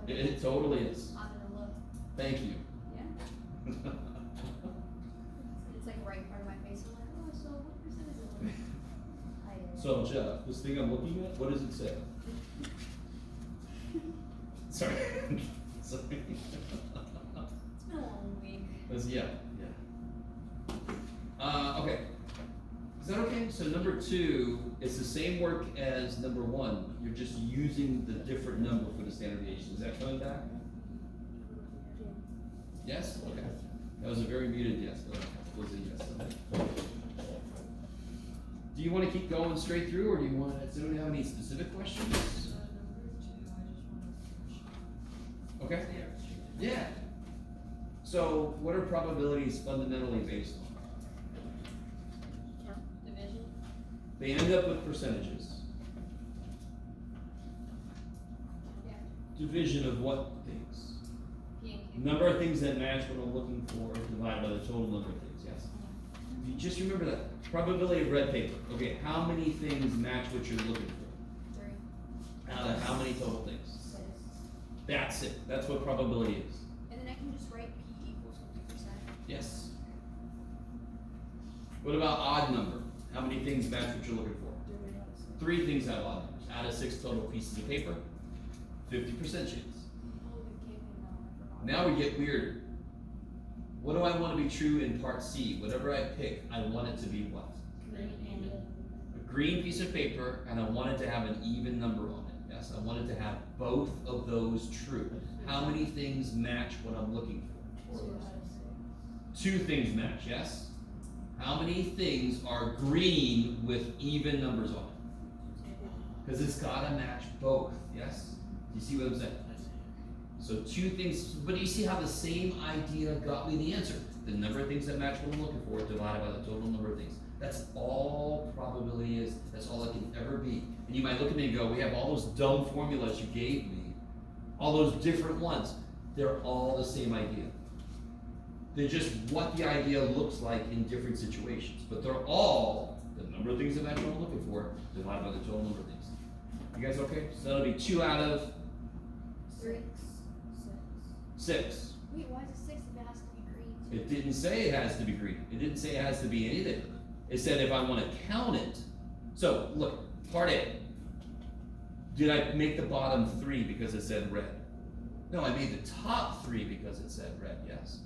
in here. It totally is. I'm gonna look. Thank you. Yeah. It's like right in front of my face. I'm like, oh, so what percent is it? So Jeff, this thing I'm looking at, what does it say? Sorry. Sorry. It's been a long week. Yeah. Okay. Is that okay? So number 2, it's the same work as number 1. You're just using the different number for the standard deviation. Is that coming back? Yes? Okay. That was a very muted yes, but it was a yes. Okay. Do you want to keep going straight through, or do you want to, does anyone have any specific questions? Number 2, I just want to. Okay. Yeah. So, what are probabilities fundamentally based on? Count, division. They end up with percentages. Yeah. Division of what things? P and Q. Number of things that match what I'm looking for divided by the total number of things, yes? You just remember that. Probability of red paper. Okay, how many things match what you're looking for? 3. Out of how many total things? 6. That's it. That's what probability is. And then I can just write P equals 50%. Yes. What about odd number? How many things match what you're looking for? 3 things have odd numbers. Out of 6 total pieces of paper, 50% chance. Oh, it gave me I forgot. Now we get weirder. What do I want to be true in part C? Whatever I pick, I want it to be what? Green and A green piece of paper, and I want it to have an even number on it, Yes, I wanted to have both of those true. How many things match what I'm looking for? Two things match, yes? How many things are green with even numbers on it? Because it's gotta match both, yes? Do you see what I'm saying? So two things, but you see how the same idea got me the answer. The number of things that match what I'm looking for divided by the total number of things. That's all probability is. That's all it can ever be. And you might look at me and go, we have all those dumb formulas you gave me, all those different ones. They're all the same idea. They're just what the idea looks like in different situations. But they're all the number of things that match what I'm looking for divided by the total number of things. You guys okay? So that'll be 2 out of 6. Wait, why is it 6 if it has to be green? It didn't say it has to be green. It didn't say it has to be anything. It said if I want to count it. So look, part A. Did I make the bottom 3 because it said red? No, I made the top 3 because it said red, yes.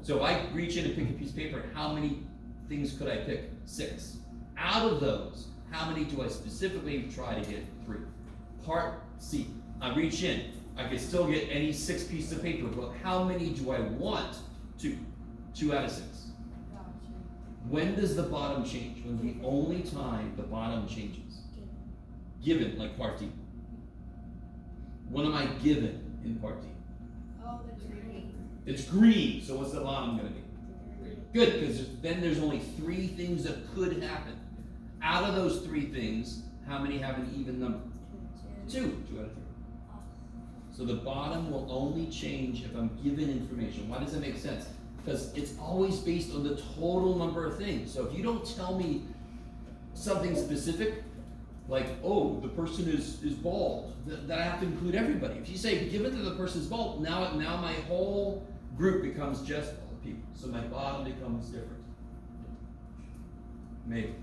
So if I reach in and pick a piece of paper, how many things could I pick? 6. Out of those, how many do I specifically try to get 3? Part C. I reach in. I could still get any 6 pieces of paper, but how many do I want? 2. 2 out of 6. Gotcha. When does the bottom change? When's the only time the bottom changes? Given, like part D. When am I given in part D? Oh, the green. It's green, so what's the bottom going to be? Good, because then there's only 3 things that could happen. Out of those 3 things, how many have an even number? 2. 2 out of 3. So the bottom will only change if I'm given information. Why does that make sense? Because it's always based on the total number of things. So if you don't tell me something specific, like, oh, the person is bald, that I have to include everybody. If you say, given that the person is bald, now my whole group becomes just bald people. So my bottom becomes different. Maybe.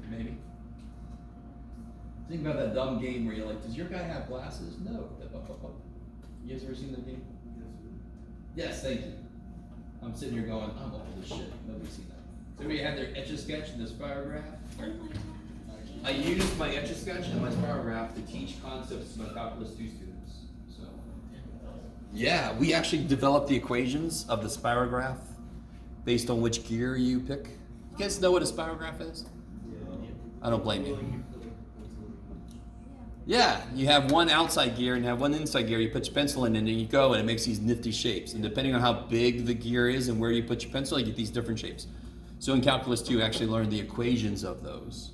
Think about that dumb game where you're like, does your guy have glasses? No. You guys ever seen that game? Yes, thank you. I'm sitting here going, I'm old as shit. Nobody's seen that. Does everybody have their Etch-a-Sketch and the spirograph? I used my Etch-a-Sketch and my spirograph to teach concepts to my Calculus 2 students. So, yeah, we actually developed the equations of the spirograph based on which gear you pick. You guys know what a spirograph is? I don't blame you. Yeah, you have one outside gear and you have one inside gear. You put your pencil in and then you go and it makes these nifty shapes. And depending on how big the gear is and where you put your pencil, you get these different shapes. So in Calculus 2, you actually learn the equations of those.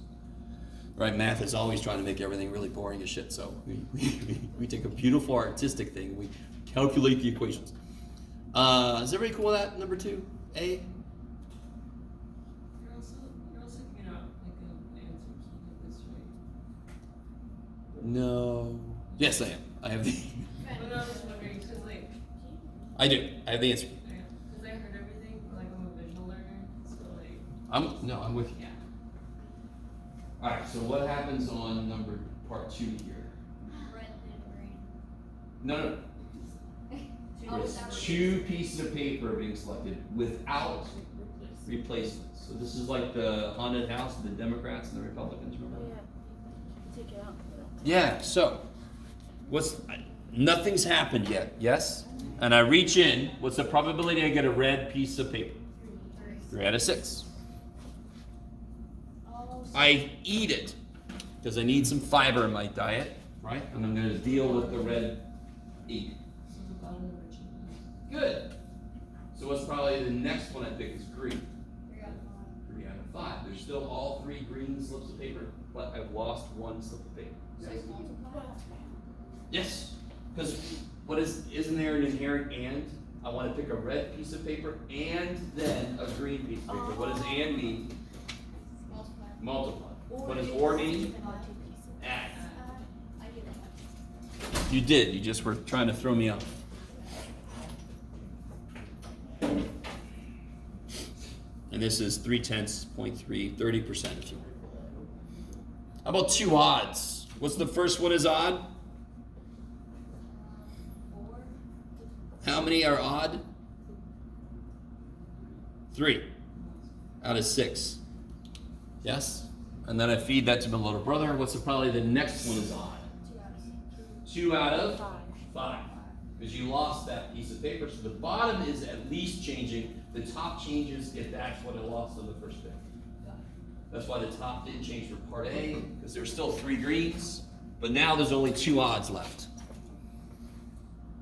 Right, math is always trying to make everything really boring as shit. So we take a beautiful artistic thing, we calculate the equations. Is everybody cool with that? Number 2, A? You're also giving out like an answer to this, right? No. Yes, I am. I have the. But I was just wondering, because like, I do. I have the answer. because I heard everything, but like I'm a visual learner, so like, I'm with you. yeah. All right. So what happens on part 2 here? Red and green. No. Oh, There's that was- 2 pieces of paper being selected without replacements. So this is like the haunted house of the Democrats and the Republicans. Remember? Take it out. Yeah, so nothing's happened yet, yes? And I reach in, what's the probability I get a red piece of paper? 3 out of 6. Oh, I eat it because I need some fiber in my diet, right? And I'm going to deal with the red 8. So the bottom number changes. Good. So what's probably the next one I pick is green. 3 out of 5. 3 out of 5. There's still all 3 green slips of paper, but I've lost 1 slip of paper. So Yes? it's multiplied. Yes, because isn't there an inherent and? I want to pick a red piece of paper and then a green piece of paper. What does and mean? Multiplied. Multiply. What does or mean? Add. I get that. You did. You just were trying to throw me off. And this is 3/10.3, 30% if you will. How about 2 odds? What's the first one is odd? 4. How many are odd? 3 out of 6. Yes? And then I feed that to my little brother. What's probably the next one is odd? 2 out of 6. 2 out of Five. 5. Because you lost that piece of paper, so the bottom is at least changing. The top changes if that's what it lost on the first pick. That's why the top didn't change for part A, because there were still 3 greens, but now there's only 2 odds left.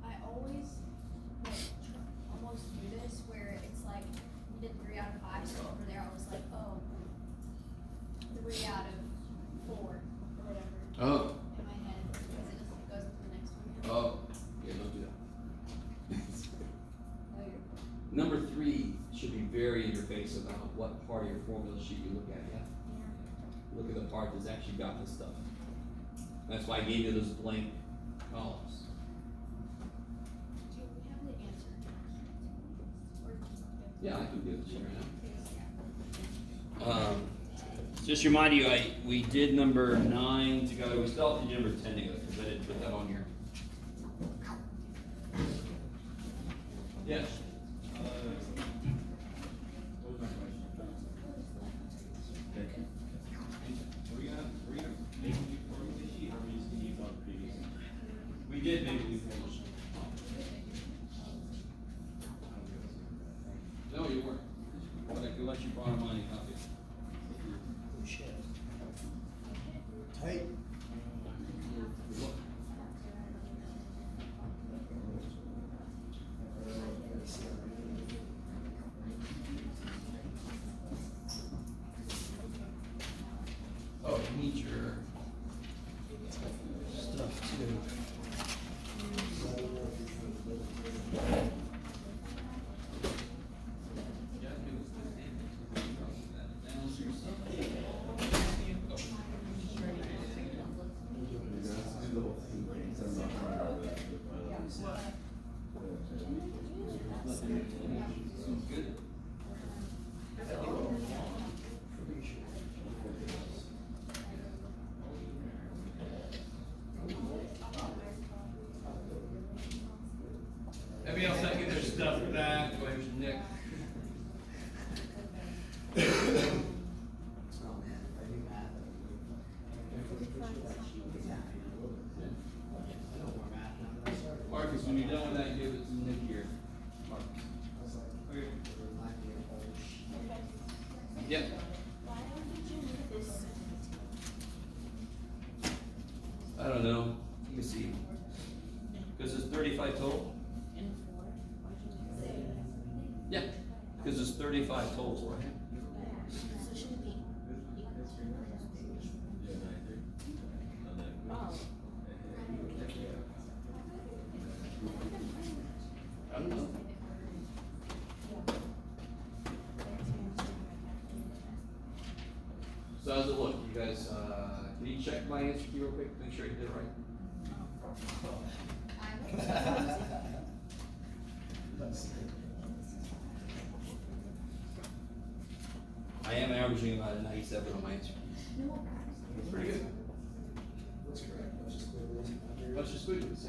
I always like almost do this where it's like we did 3 out of 5, so over there I was like, oh, 3 out of 4 or whatever Oh. in my head because it goes into the next one. Oh. Yeah, don't do that. Oh, you're Number 3 should be very in your face about what part of your formula sheet you look at, yeah? Look at the part that's actually got this stuff. That's why I gave you those blank columns. Do we have the answer? Or Yeah, I can do it to you right now. Just remind you, we did number 9 together. We still have to do number 10 together because I didn't put that on here. Yes. What was my question? Were we gonna make a new formula sheet, or we just gonna use all the previous? We did make a new formula sheet. No, you weren't. But I could let you borrow mine and copy it. Oh, shit. Tight. Oh, you need your stuff too. Good. Everybody else that get their stuff back, where's Nick? Oh, man, I do math. I know more math now than I started. Marcus, when you're done with that, give it to Nick here. Marcus. I was like, Okay. remind me of old shit. Yep. Why don't you move this? I don't know. Let me see. Because it's 35 total? In 4? Why'd you move it? Yeah. Because it's 35 total, right? So it shouldn't be equal to. Yeah, 9-3. On that. Oh. I don't know. So how's it look? You guys, can you check my answer key real quick? Make sure you did it right. I am averaging about a 97 on my answer keys. Pretty good. Looks correct. Let's just clear this under. Let's just move this.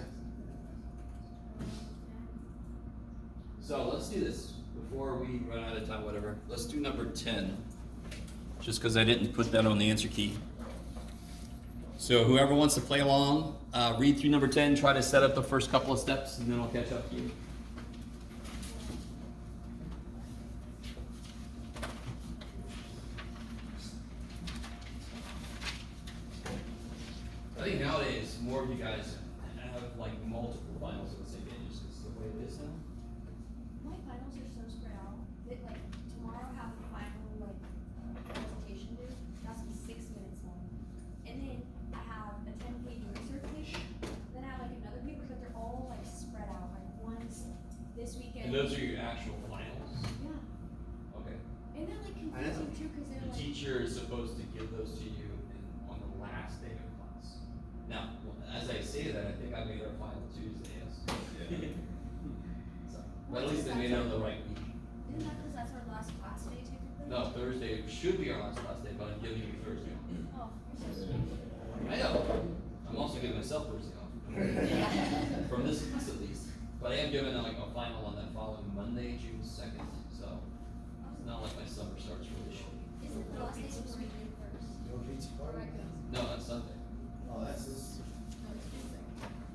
So let's do this before we run out of time, whatever. Let's do number 10. Just because I didn't put that on the answer key. So whoever wants to play along, read through number 10, try to set up the first couple of steps, and then I'll catch up to you. I think nowadays more of you guys have like multiple finals on the same day, just 'cause the way it is now. My finals are so spread out that like tomorrow I have a final like presentation due. That's 6 minutes long. And then I have a 10-page research paper. Then I have like another paper, but they're all like spread out. Like one's this weekend. And those are your actual finals? Yeah. Okay. And they're like confusing too because they're The like. teacher is supposed to give those to you on the last day of class. Now, as I say that, I think I made our final Tuesday, yes. So, but at least they made it on the right week. Isn't that because that's our last class day technically? No, Thursday should be our last class day, but I'm giving you Thursday off. Oh, you're so sweet. I know. I'm also giving myself Thursday off. From this class at least. But I am giving like a final on that following Monday, June 2nd. So it's not like my summer starts really short. Isn't the last day supposed to be June 1st? No pizza Or party? I go. No, that's Sunday. Oh, that's this. No, it's June 2nd.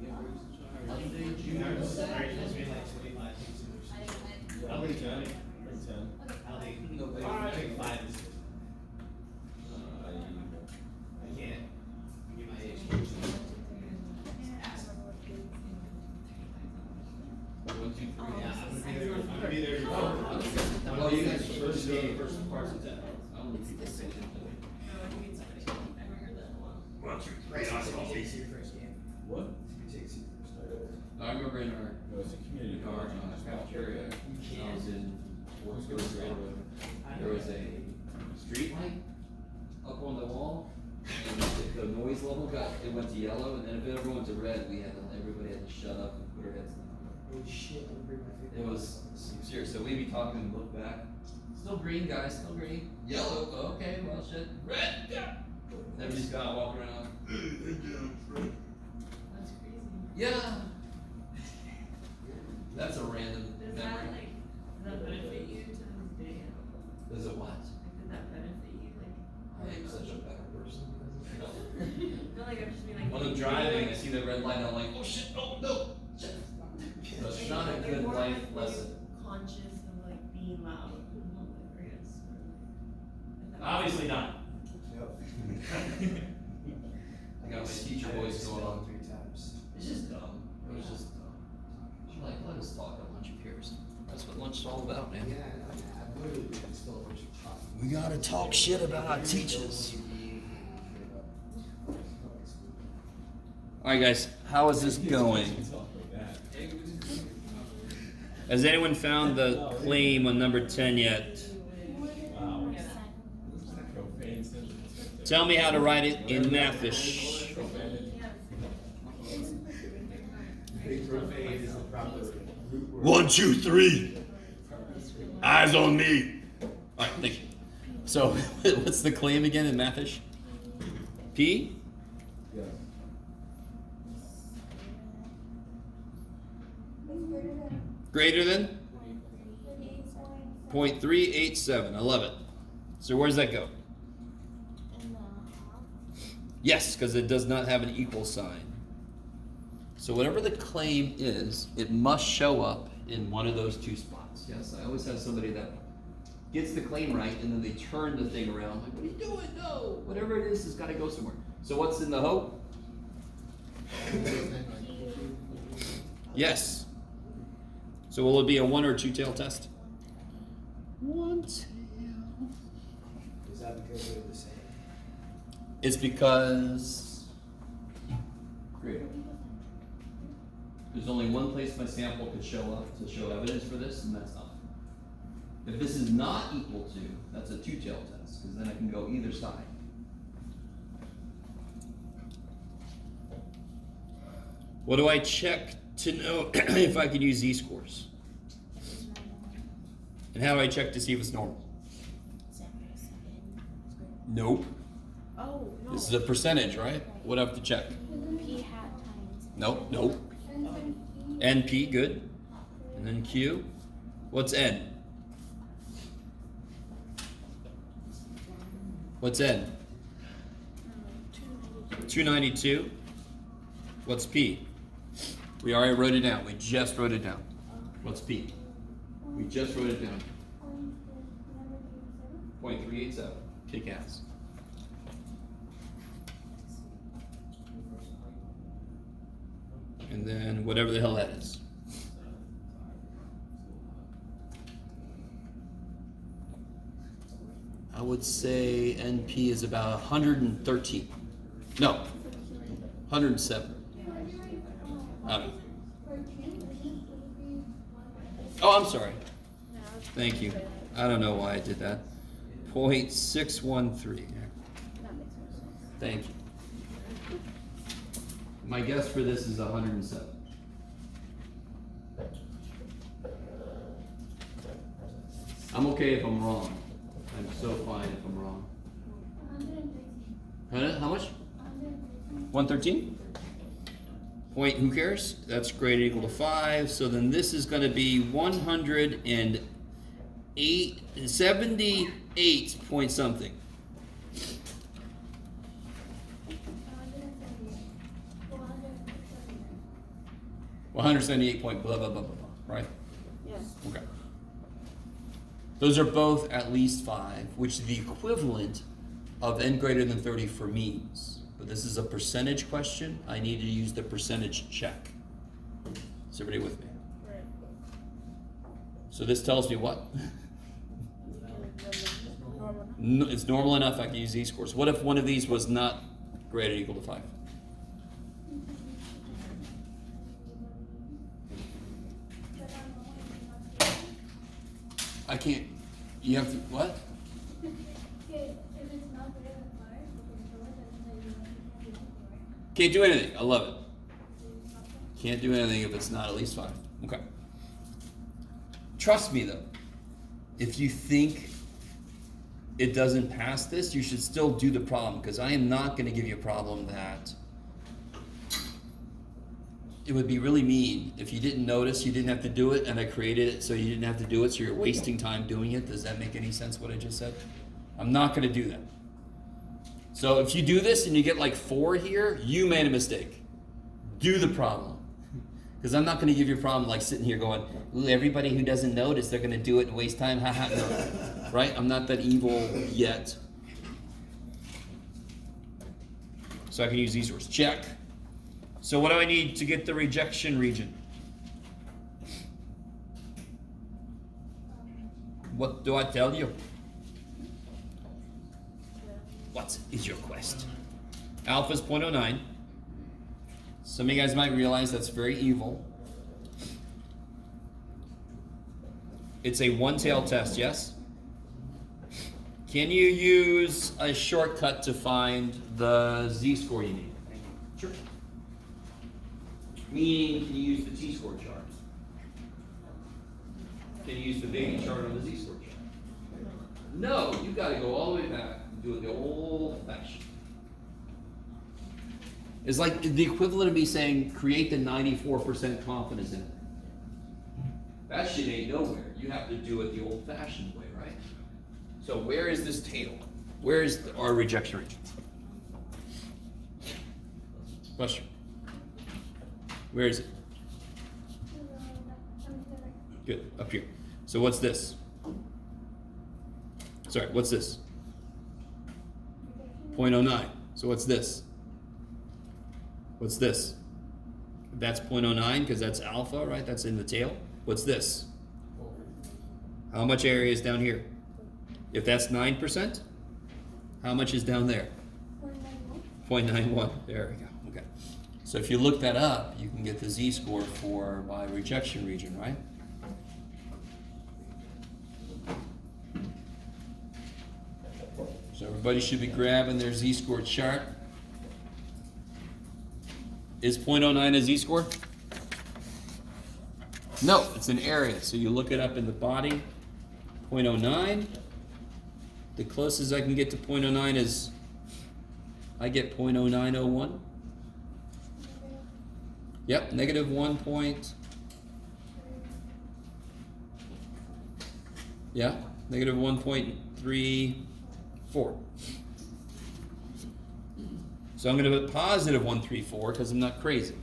first the game. first parts of 10. I don't think people say anything. No, you mean somebody. I haven't heard that in a while. One, two, three, Right, so awesome. you take your first game. What? You take your first game. I remember in our No, it's a community college. cafeteria, when I was in fourth grade, there was a street light up on the wall, and the noise level it went to yellow, and then if it ever went to red, everybody had to shut up and put their heads down. Oh shit, let me bring my favorite. It was serious. So we'd be talking and look back. Still green, guys. Still green. Yellow. Okay. Well, shit. Red. Yeah. Everybody's kind of walking around. That's crazy. Yeah. That's a random Does memory. that like, does that benefit you to this day? Does it what? Like, did that benefit you? Like, I am such a better person. No. I feel like I'm just being like. When I'm driving, I see the red light. I'm like, oh shit! Oh no! Shit. So it's not a good more life like lesson. Conscious of like being loud in public, I guess. Or, like, Obviously not. Yep. I got my teacher voice going on. 3 times. It's just dumb. It was just dumb. I'm like, let us talk at lunch and peers. That's what lunch is all about, man. Yeah, I know, man. I've literally been still a bunch of talk. We gotta talk shit about our teachers. All right, guys, how is this going? Has anyone found the claim on number 10 yet? Wow. Yeah. Profane sentence. Tell me how to write it in Mathish. Profane is the proper root word. 1, 2, 3. Eyes on me. All right, thank you. So, what's the claim again in Mathish? P? Yes. Greater than? 0.387. I love it. So where does that go? Yes, because it does not have an equal sign. So whatever the claim is, it must show up in one of those two spots. Yes, I always have somebody that gets the claim right, and then they turn the thing around. Like, what are you doing? No. Whatever it is, it's got to go somewhere. So what's in the hope? Yes. So will it be a 1 or 2 tail test? 1 tail. Is that because they're the same? It's because greater. There's only one place my sample could show up to show evidence for this, and that's up. If this is not equal to, that's a 2 tail test, because then I can go either side. What do I check to know if I can use z-scores? And how do I check to see if it's normal? Nope. Oh, no. This is a percentage, right? What do I have to check? P hat times. Nope, nope. NP, good. And then Q. What's N? What's N? 292. What's P? We already wrote it down. We just wrote it down. What's P? We just wrote it down. 0.387. Kick ass. And then whatever the hell that is. I would say NP is about 113. No, 107. I don't know. Oh, I'm sorry. Thank you. I don't know why I did that. 0.613. That makes more sense. Thank you. My guess for this is 107. I'm okay if I'm wrong. I'm so fine if I'm wrong. How much? 113? Point, who cares? That's greater equal to 5. So then this is going to be 178 point something. 178 point blah, blah, blah, blah, blah, right? Yes. Okay. Those are both at least 5, which is the equivalent of n greater than 30 for means. But this is a percentage question. I need to use the percentage check. Is everybody with me? Right. So this tells me what? It's normal enough I can use z-scores. What if one of these was not greater than or equal to 5? I can't, you have to, what? Okay, if it's not greater than 5, okay, so what does that mean? You can't do anything, right? Can't do anything. I love it. So it's not- Can't do anything if it's not at least 5. Okay. Trust me though, if you think it doesn't pass this, you should still do the problem, because I am not going to give you a problem that it would be really mean if you didn't notice, you didn't have to do it, and I created it so you didn't have to do it, so you're wasting time doing it. Does that make any sense what I just said? I'm not going to do that. So if you do this and you get like 4 here, you made a mistake. Do the problem. Because I'm not going to give you a problem like sitting here going, ooh, everybody who doesn't notice, they're going to do it and waste time. Ha ha. No. Right? I'm not that evil yet. So I can use these words. Check. So what do I need to get the rejection region? What do I tell you? What is your quest? Alpha is 0.09. Some of you guys might realize that's very evil. It's a one-tailed test, yes? Can you use a shortcut to find the z-score you need? Sure. Meaning, can you use the t-score chart? Can you use the Beatty chart on the z-score chart? No, you got to go all the way back and do it the old-fashioned. It's like the equivalent of me saying, create the 94% confidence interval. That shit ain't nowhere. You have to do it the old-fashioned way, right? So where is this tail? Where is our rejection region? Question. Where is it? Good, up here. So what's this? Sorry, what's this? 0.09. So what's this? What's this? That's 0.09 because that's alpha, right? That's in the tail. What's this? How much area is down here? If that's 9%, how much is down there? 0.91. There we go. Okay. So if you look that up, you can get the z-score for my rejection region, right? So everybody should be grabbing their z-score chart. Is 0.09 a z-score? No, it's an area. So you look it up in the body. 0.09. The closest I can get to 0.09 is I get 0.0901. Yep, negative 1 point. Yeah, negative 1.34. So I'm going to put positive 134 because I'm not crazy.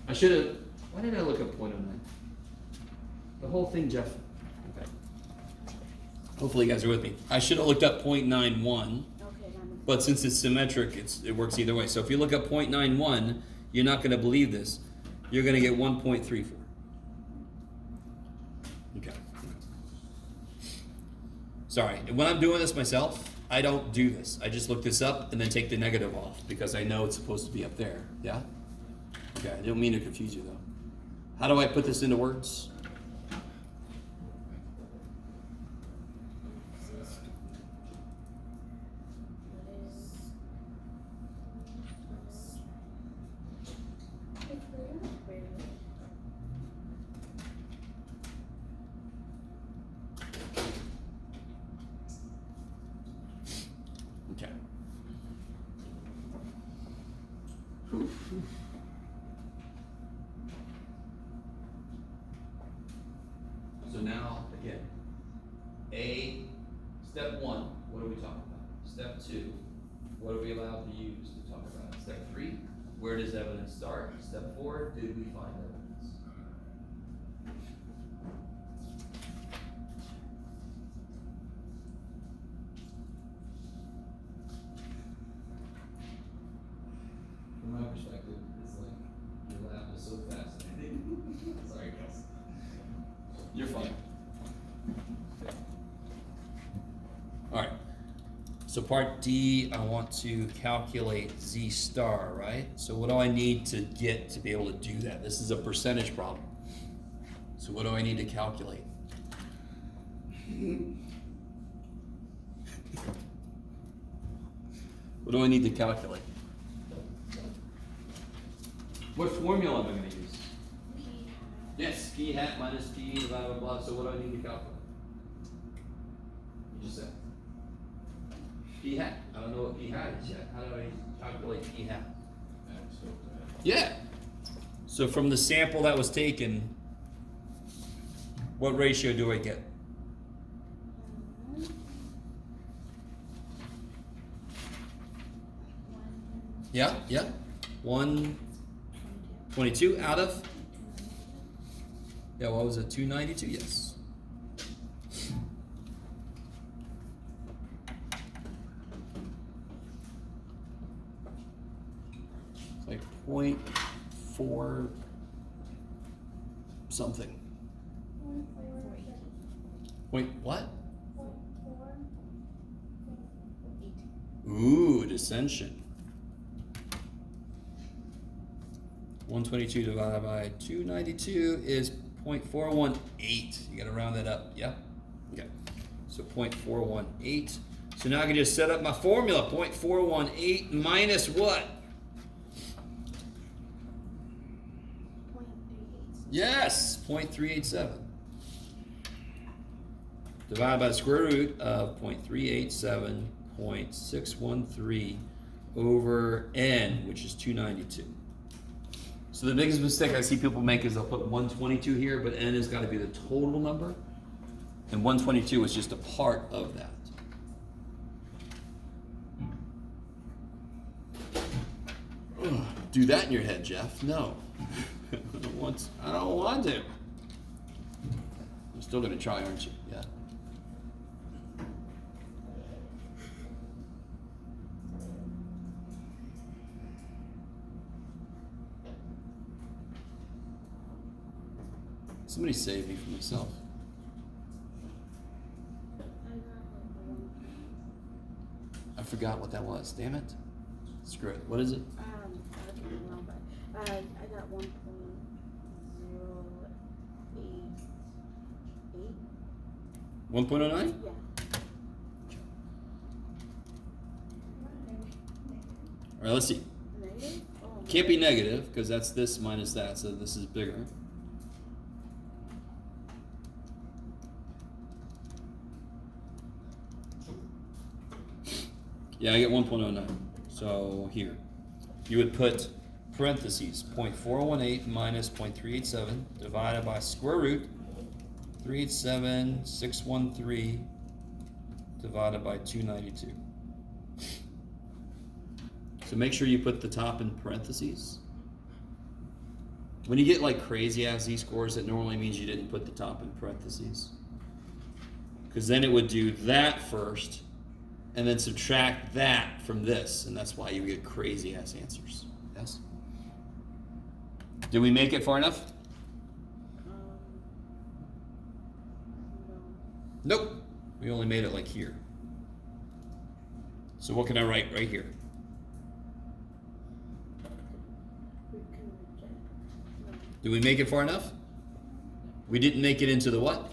I should have. Why did I look up 0.09? The whole thing, Jeff. Okay. Hopefully you guys are with me. I should have looked up 0.91. But since it's symmetric, it works either way. So if you look up 0.91, you're not going to believe this. You're going to get 1.34. Okay. Sorry. When I'm doing this myself, I don't do this. I just look this up and then take the negative off because I know it's supposed to be up there. Yeah? Okay, I don't mean to confuse you though. How do I put this into words? Okay. So now, again, step 1, what are we talking about? Step 2, what are we allowed to use to talk about? Step 3, where does evidence start? Step 4, did we find evidence? From my perspective, it's like your lab is so fascinating. Sorry, guys. You're fine. So part D, I want to calculate Z star, right? So what do I need to get to be able to do that? This is a percentage problem. So what do I need to calculate? What do I need to calculate? What formula am I going to use? Yes, p hat minus p blah blah blah. So what do I need to calculate? You just said p hat. I don't know what p hat is yet. How do I calculate p hat? Yeah. So from the sample that was taken, what ratio do I get? Yeah, yeah. 122 out of? Yeah, what was it? 292? Yes. It's like 0.4 something. Point what? Ooh, dissension. 122 divided by 292 is 0.418. You gotta round that up, yeah? Okay. So 0.418. So now I can just set up my formula. 0.418 minus what? 0.38. Yes, 0.387. Divided by the square root of 0.387.613 over n, which is 292. So the biggest mistake I see people make is they'll put 122 here, but n has got to be the total number, and 122 is just a part of that. Ugh, do that in your head, Jeff. No. I don't want to. You're still going to try, aren't you? Yeah. Somebody save me from myself. I forgot what that was. Damn it. Screw it. What is it? I don't know, but I got 1.088. 1.09? Yeah. All right, let's see. Negative? Oh. Can't be negative because that's this minus that, so this is bigger. Yeah, I get 1.09. So here, you would put parentheses 0.418 minus 0.387 divided by square root 387,613 divided by 292. So make sure you put the top in parentheses. When you get like crazy ass z-scores, it normally means you didn't put the top in parentheses. Because then it would do that first, and then subtract that from this, and that's why you get crazy ass answers. Yes? Did we make it far enough? No. Nope. We only made it like here. So what can I write right here? We can reject. No. Did we make it far enough? We didn't make it into the what?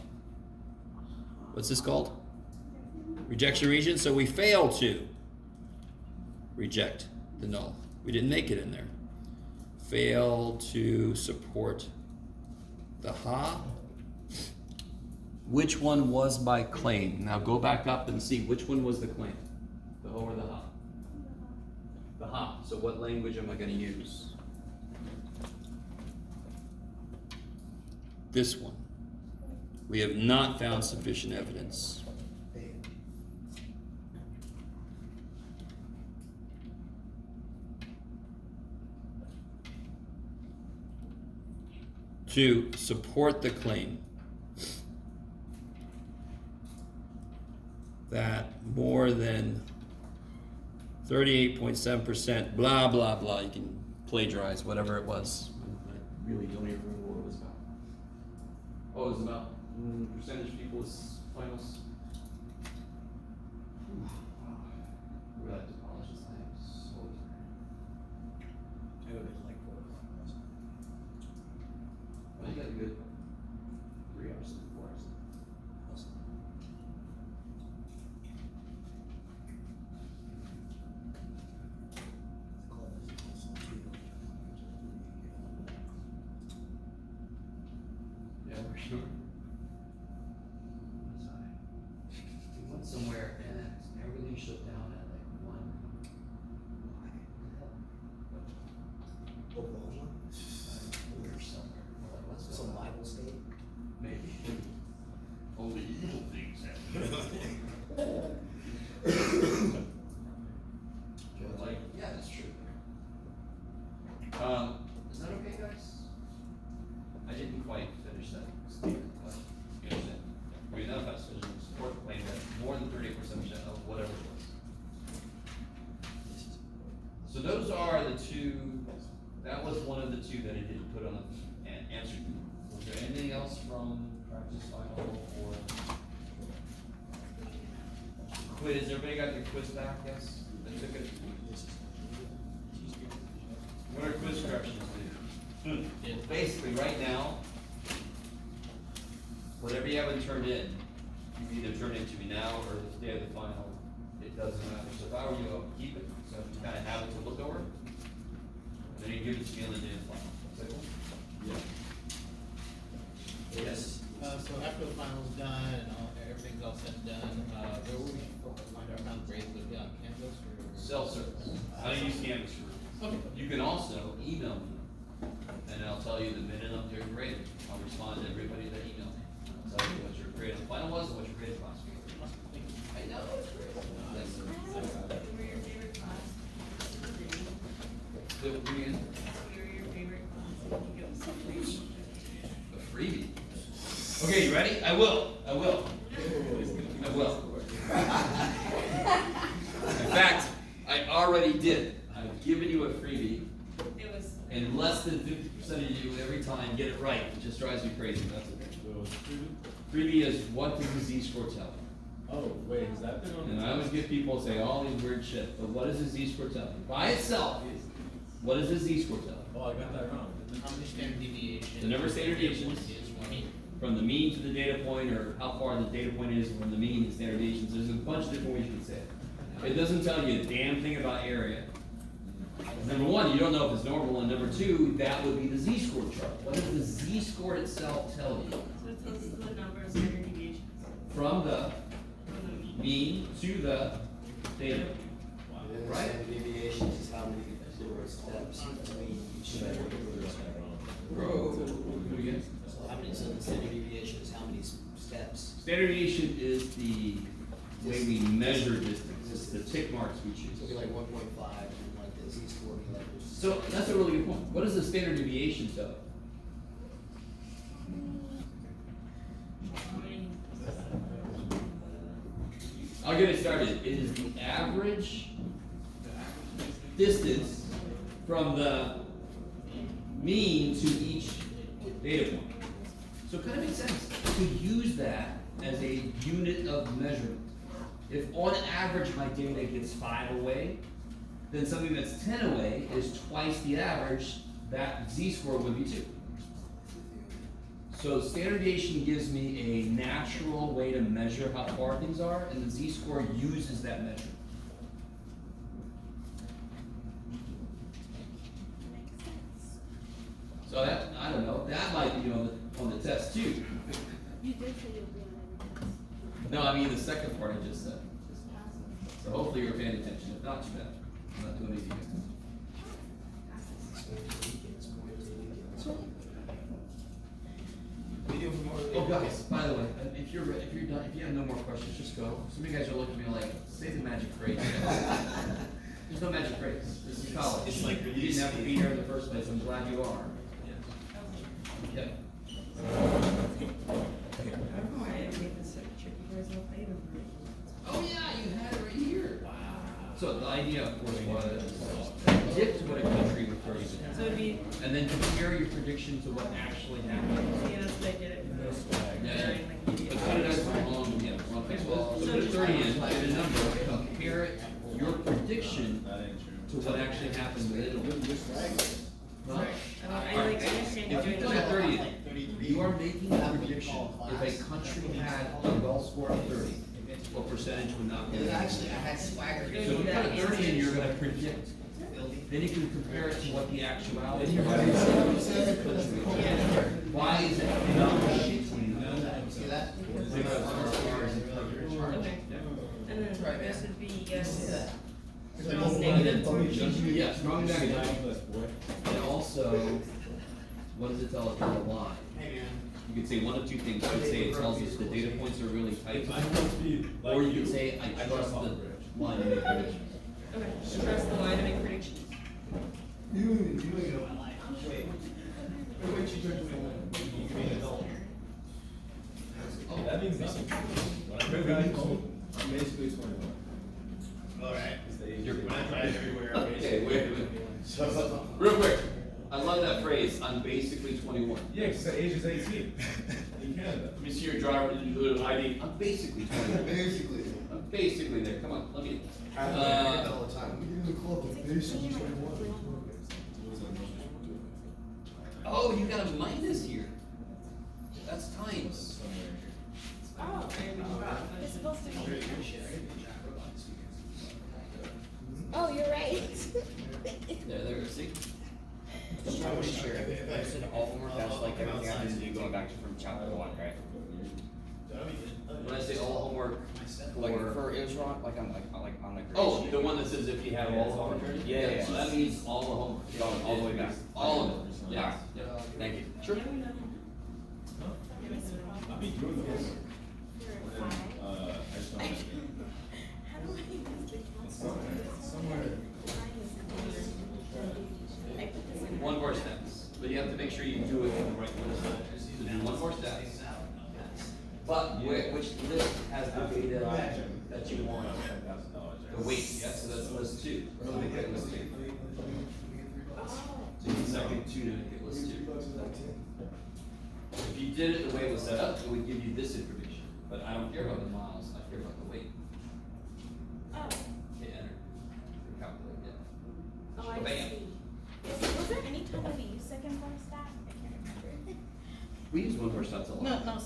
What's this called? Rejection region. So we failed to reject the null. We didn't make it in there. Fail to support the ha. Which one was my claim? Now go back up and see which one was the claim. The ho or the ha? The ha. So what language am I going to use? This one. We have not found sufficient evidence. To support the claim that more than 38.7%, blah, blah, blah, you can plagiarize whatever it was. I really don't even remember what it was about. Oh, it was about percentage people's finals. for sure. We went somewhere and everything shut down at like 1. Oklahoma, We were somewhere. We're like, what's some going on? Bible state. Maybe. Only evil things happen. Joe's like, yeah, that's true. Is that okay, guys? I didn't quite finish that statement, but you understand. We enough has to support the claim that more than 38% of whatever it was. So those are the two, that was one of the two that I didn't put on the answer. Was there anything else from practice final or quiz? Everybody got their quiz back, yes? They took it. What are quiz corrections do? It's basically right now, whatever you haven't turned in, you either turn it to me now or the day of the final. It doesn't matter. So if I were you, I would keep it. So you kind of have it to look over. And then you give it to me on the day of the final. Is that cool? Yeah. Yes. So after the final's done and everything's all said and done, where will we find our final grades? Will it be on Canvas or? Self-service. I don't use Canvas for it. Okay. You can also email me, and I'll tell you the minute I'm doing grading. I'll respond to everybody that emailed me. I'll tell you what your grade on the final was and what your grade class was. I know, it's great. Who were your favorite class? The, again, Who were your favorite class? You give us a freebie. a freebie. Okay, you ready? I will. I will. In fact, I already did. I've given you a freebie, It was. and less than 50% of you every time get it right. It just drives me crazy. That's okay. Freebie is what does the Z-score tell you? Oh, wait, is that been on the? And I always get people say all these weird shit, but what does the Z-score tell you? By itself, what does the Z-score tell you? Oh, I got that wrong. How many standard deviations? The number of standard deviations. Is one mean. From the mean to the data point, or how far the data point is from the mean and standard deviations. There's a bunch of different ways you can say it. It doesn't tell you a damn thing about area. Number one, you don't know if it's normal, and number two, that would be the Z-score chart. What does the Z-score itself tell you? So it tells us the number of standard deviations From the from the mean. mean to the data. And then the Right. standard deviation is how many steps between each measure. Bro, do it again. So how many, so the standard deviation is how many steps? Standard deviation is the way we measure distance. It's the tick marks we choose. So it'd be like 1.5 and like the Z-score would be like this. So that's a really good point. What is the standard deviation tell? I'll get it started. It is the average distance from the mean to each data point. So it kind of makes sense to use that as a unit of measurement. If on average my data gets 5 away, then something that's 10 away is twice the average. That Z-score would be 2. So standard deviation gives me a natural way to measure how far things are, and the Z-score uses that measure. Makes sense. So that, I don't know, that might be on the test too. You did say you'll be on every test. No, I mean the second part I just said. Just pass it. So hopefully you're paying attention. If not, too bad. I'm not doing easy. We do more. Oh, guys, by the way, if you're done, if you have no more questions, just go. Some of you guys are looking at me like, say the magic phrase. There's no magic phrase. This is college. It's like you didn't have to be here in the first place. I'm glad you are. Yeah. Oh yeah, you had it right here. Wow. So the idea, of course, was predict what a country would throw you So it'd be, and then compare your prediction to what actually happened. yeah, that's what I did it for this. Yeah. But cut it out wrong, yeah, wrong place. Well, so put a 30 in, get a number, compare it, your prediction That ain't true. to what actually happened with Italy. Huh? I understand you're If you doing put a that. 30 in, you are making a prediction. If a country had a well score of 30, what percentage would not be? And then actually, I had swagger. So if you put a 30 in, you're gonna predict. Then you can compare it to what the actuality was. Why is it not shit? that? Okay. And then Right, this man. would be yes. It's Strong like- negative. Yeah, strong negative. Plus, boy. And also, what does it tell us about a lie? Hey, man. You could say one of two things. You could say it tells us the data points are really tight, Like or you could say I trust the line to make predictions. Okay, so trust the line to make predictions. Oh, that means nothing. When I go back home, I'm basically 21. Alright. Is the age You're- of- When I drive everywhere, I'm Okay, wait a minute. So. Real quick, I love that phrase. I'm basically 21. Yeah, because the age is 18 in Canada. Let me see your driver ID. I'm basically 21. Basically. I'm basically there. Come on, let me. I get that all the time. We get in the club with basically 21. Oh, you got a minus here. That's times. Oh, it's supposed to be. Oh, you're right. There, see? Just trying to be sure. I said all homework, that's like everything I have to do going back from chapter 1, right? When I say all homework, Like for. for it was wrong, like on the grade Oh, sheet. the one that says if you have all the homework? Yeah. So that means all the homework. All the way back. All of it, yeah. Alright. Yeah. Thank you. Sure. I'll be doing this. You're And, five. I just don't have to. How do I use the Somewhere. I put this in. One more steps, but you have to make sure you do it in the right list. So do one more steps. But which list has the data that you want? The weight, yes, so that's list 2. So make it list 2. So you need second 2 to make it list 2. If you did it the way it was set up, it would give you this information. But I don't care about the miles, I care about the weight. Oh, Hit enter. Calculate, yeah. oh, I Bam. see. Was there any time when we used second bar stat? I can't remember. We use one more stats a lot. No,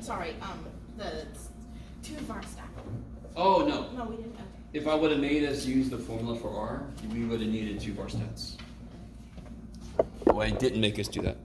sorry, the 2 bar stat. Oh, no. No, we didn't, okay. If I would have made us use the formula for R, we would have needed 2 bar stats. Well, I didn't make us do that.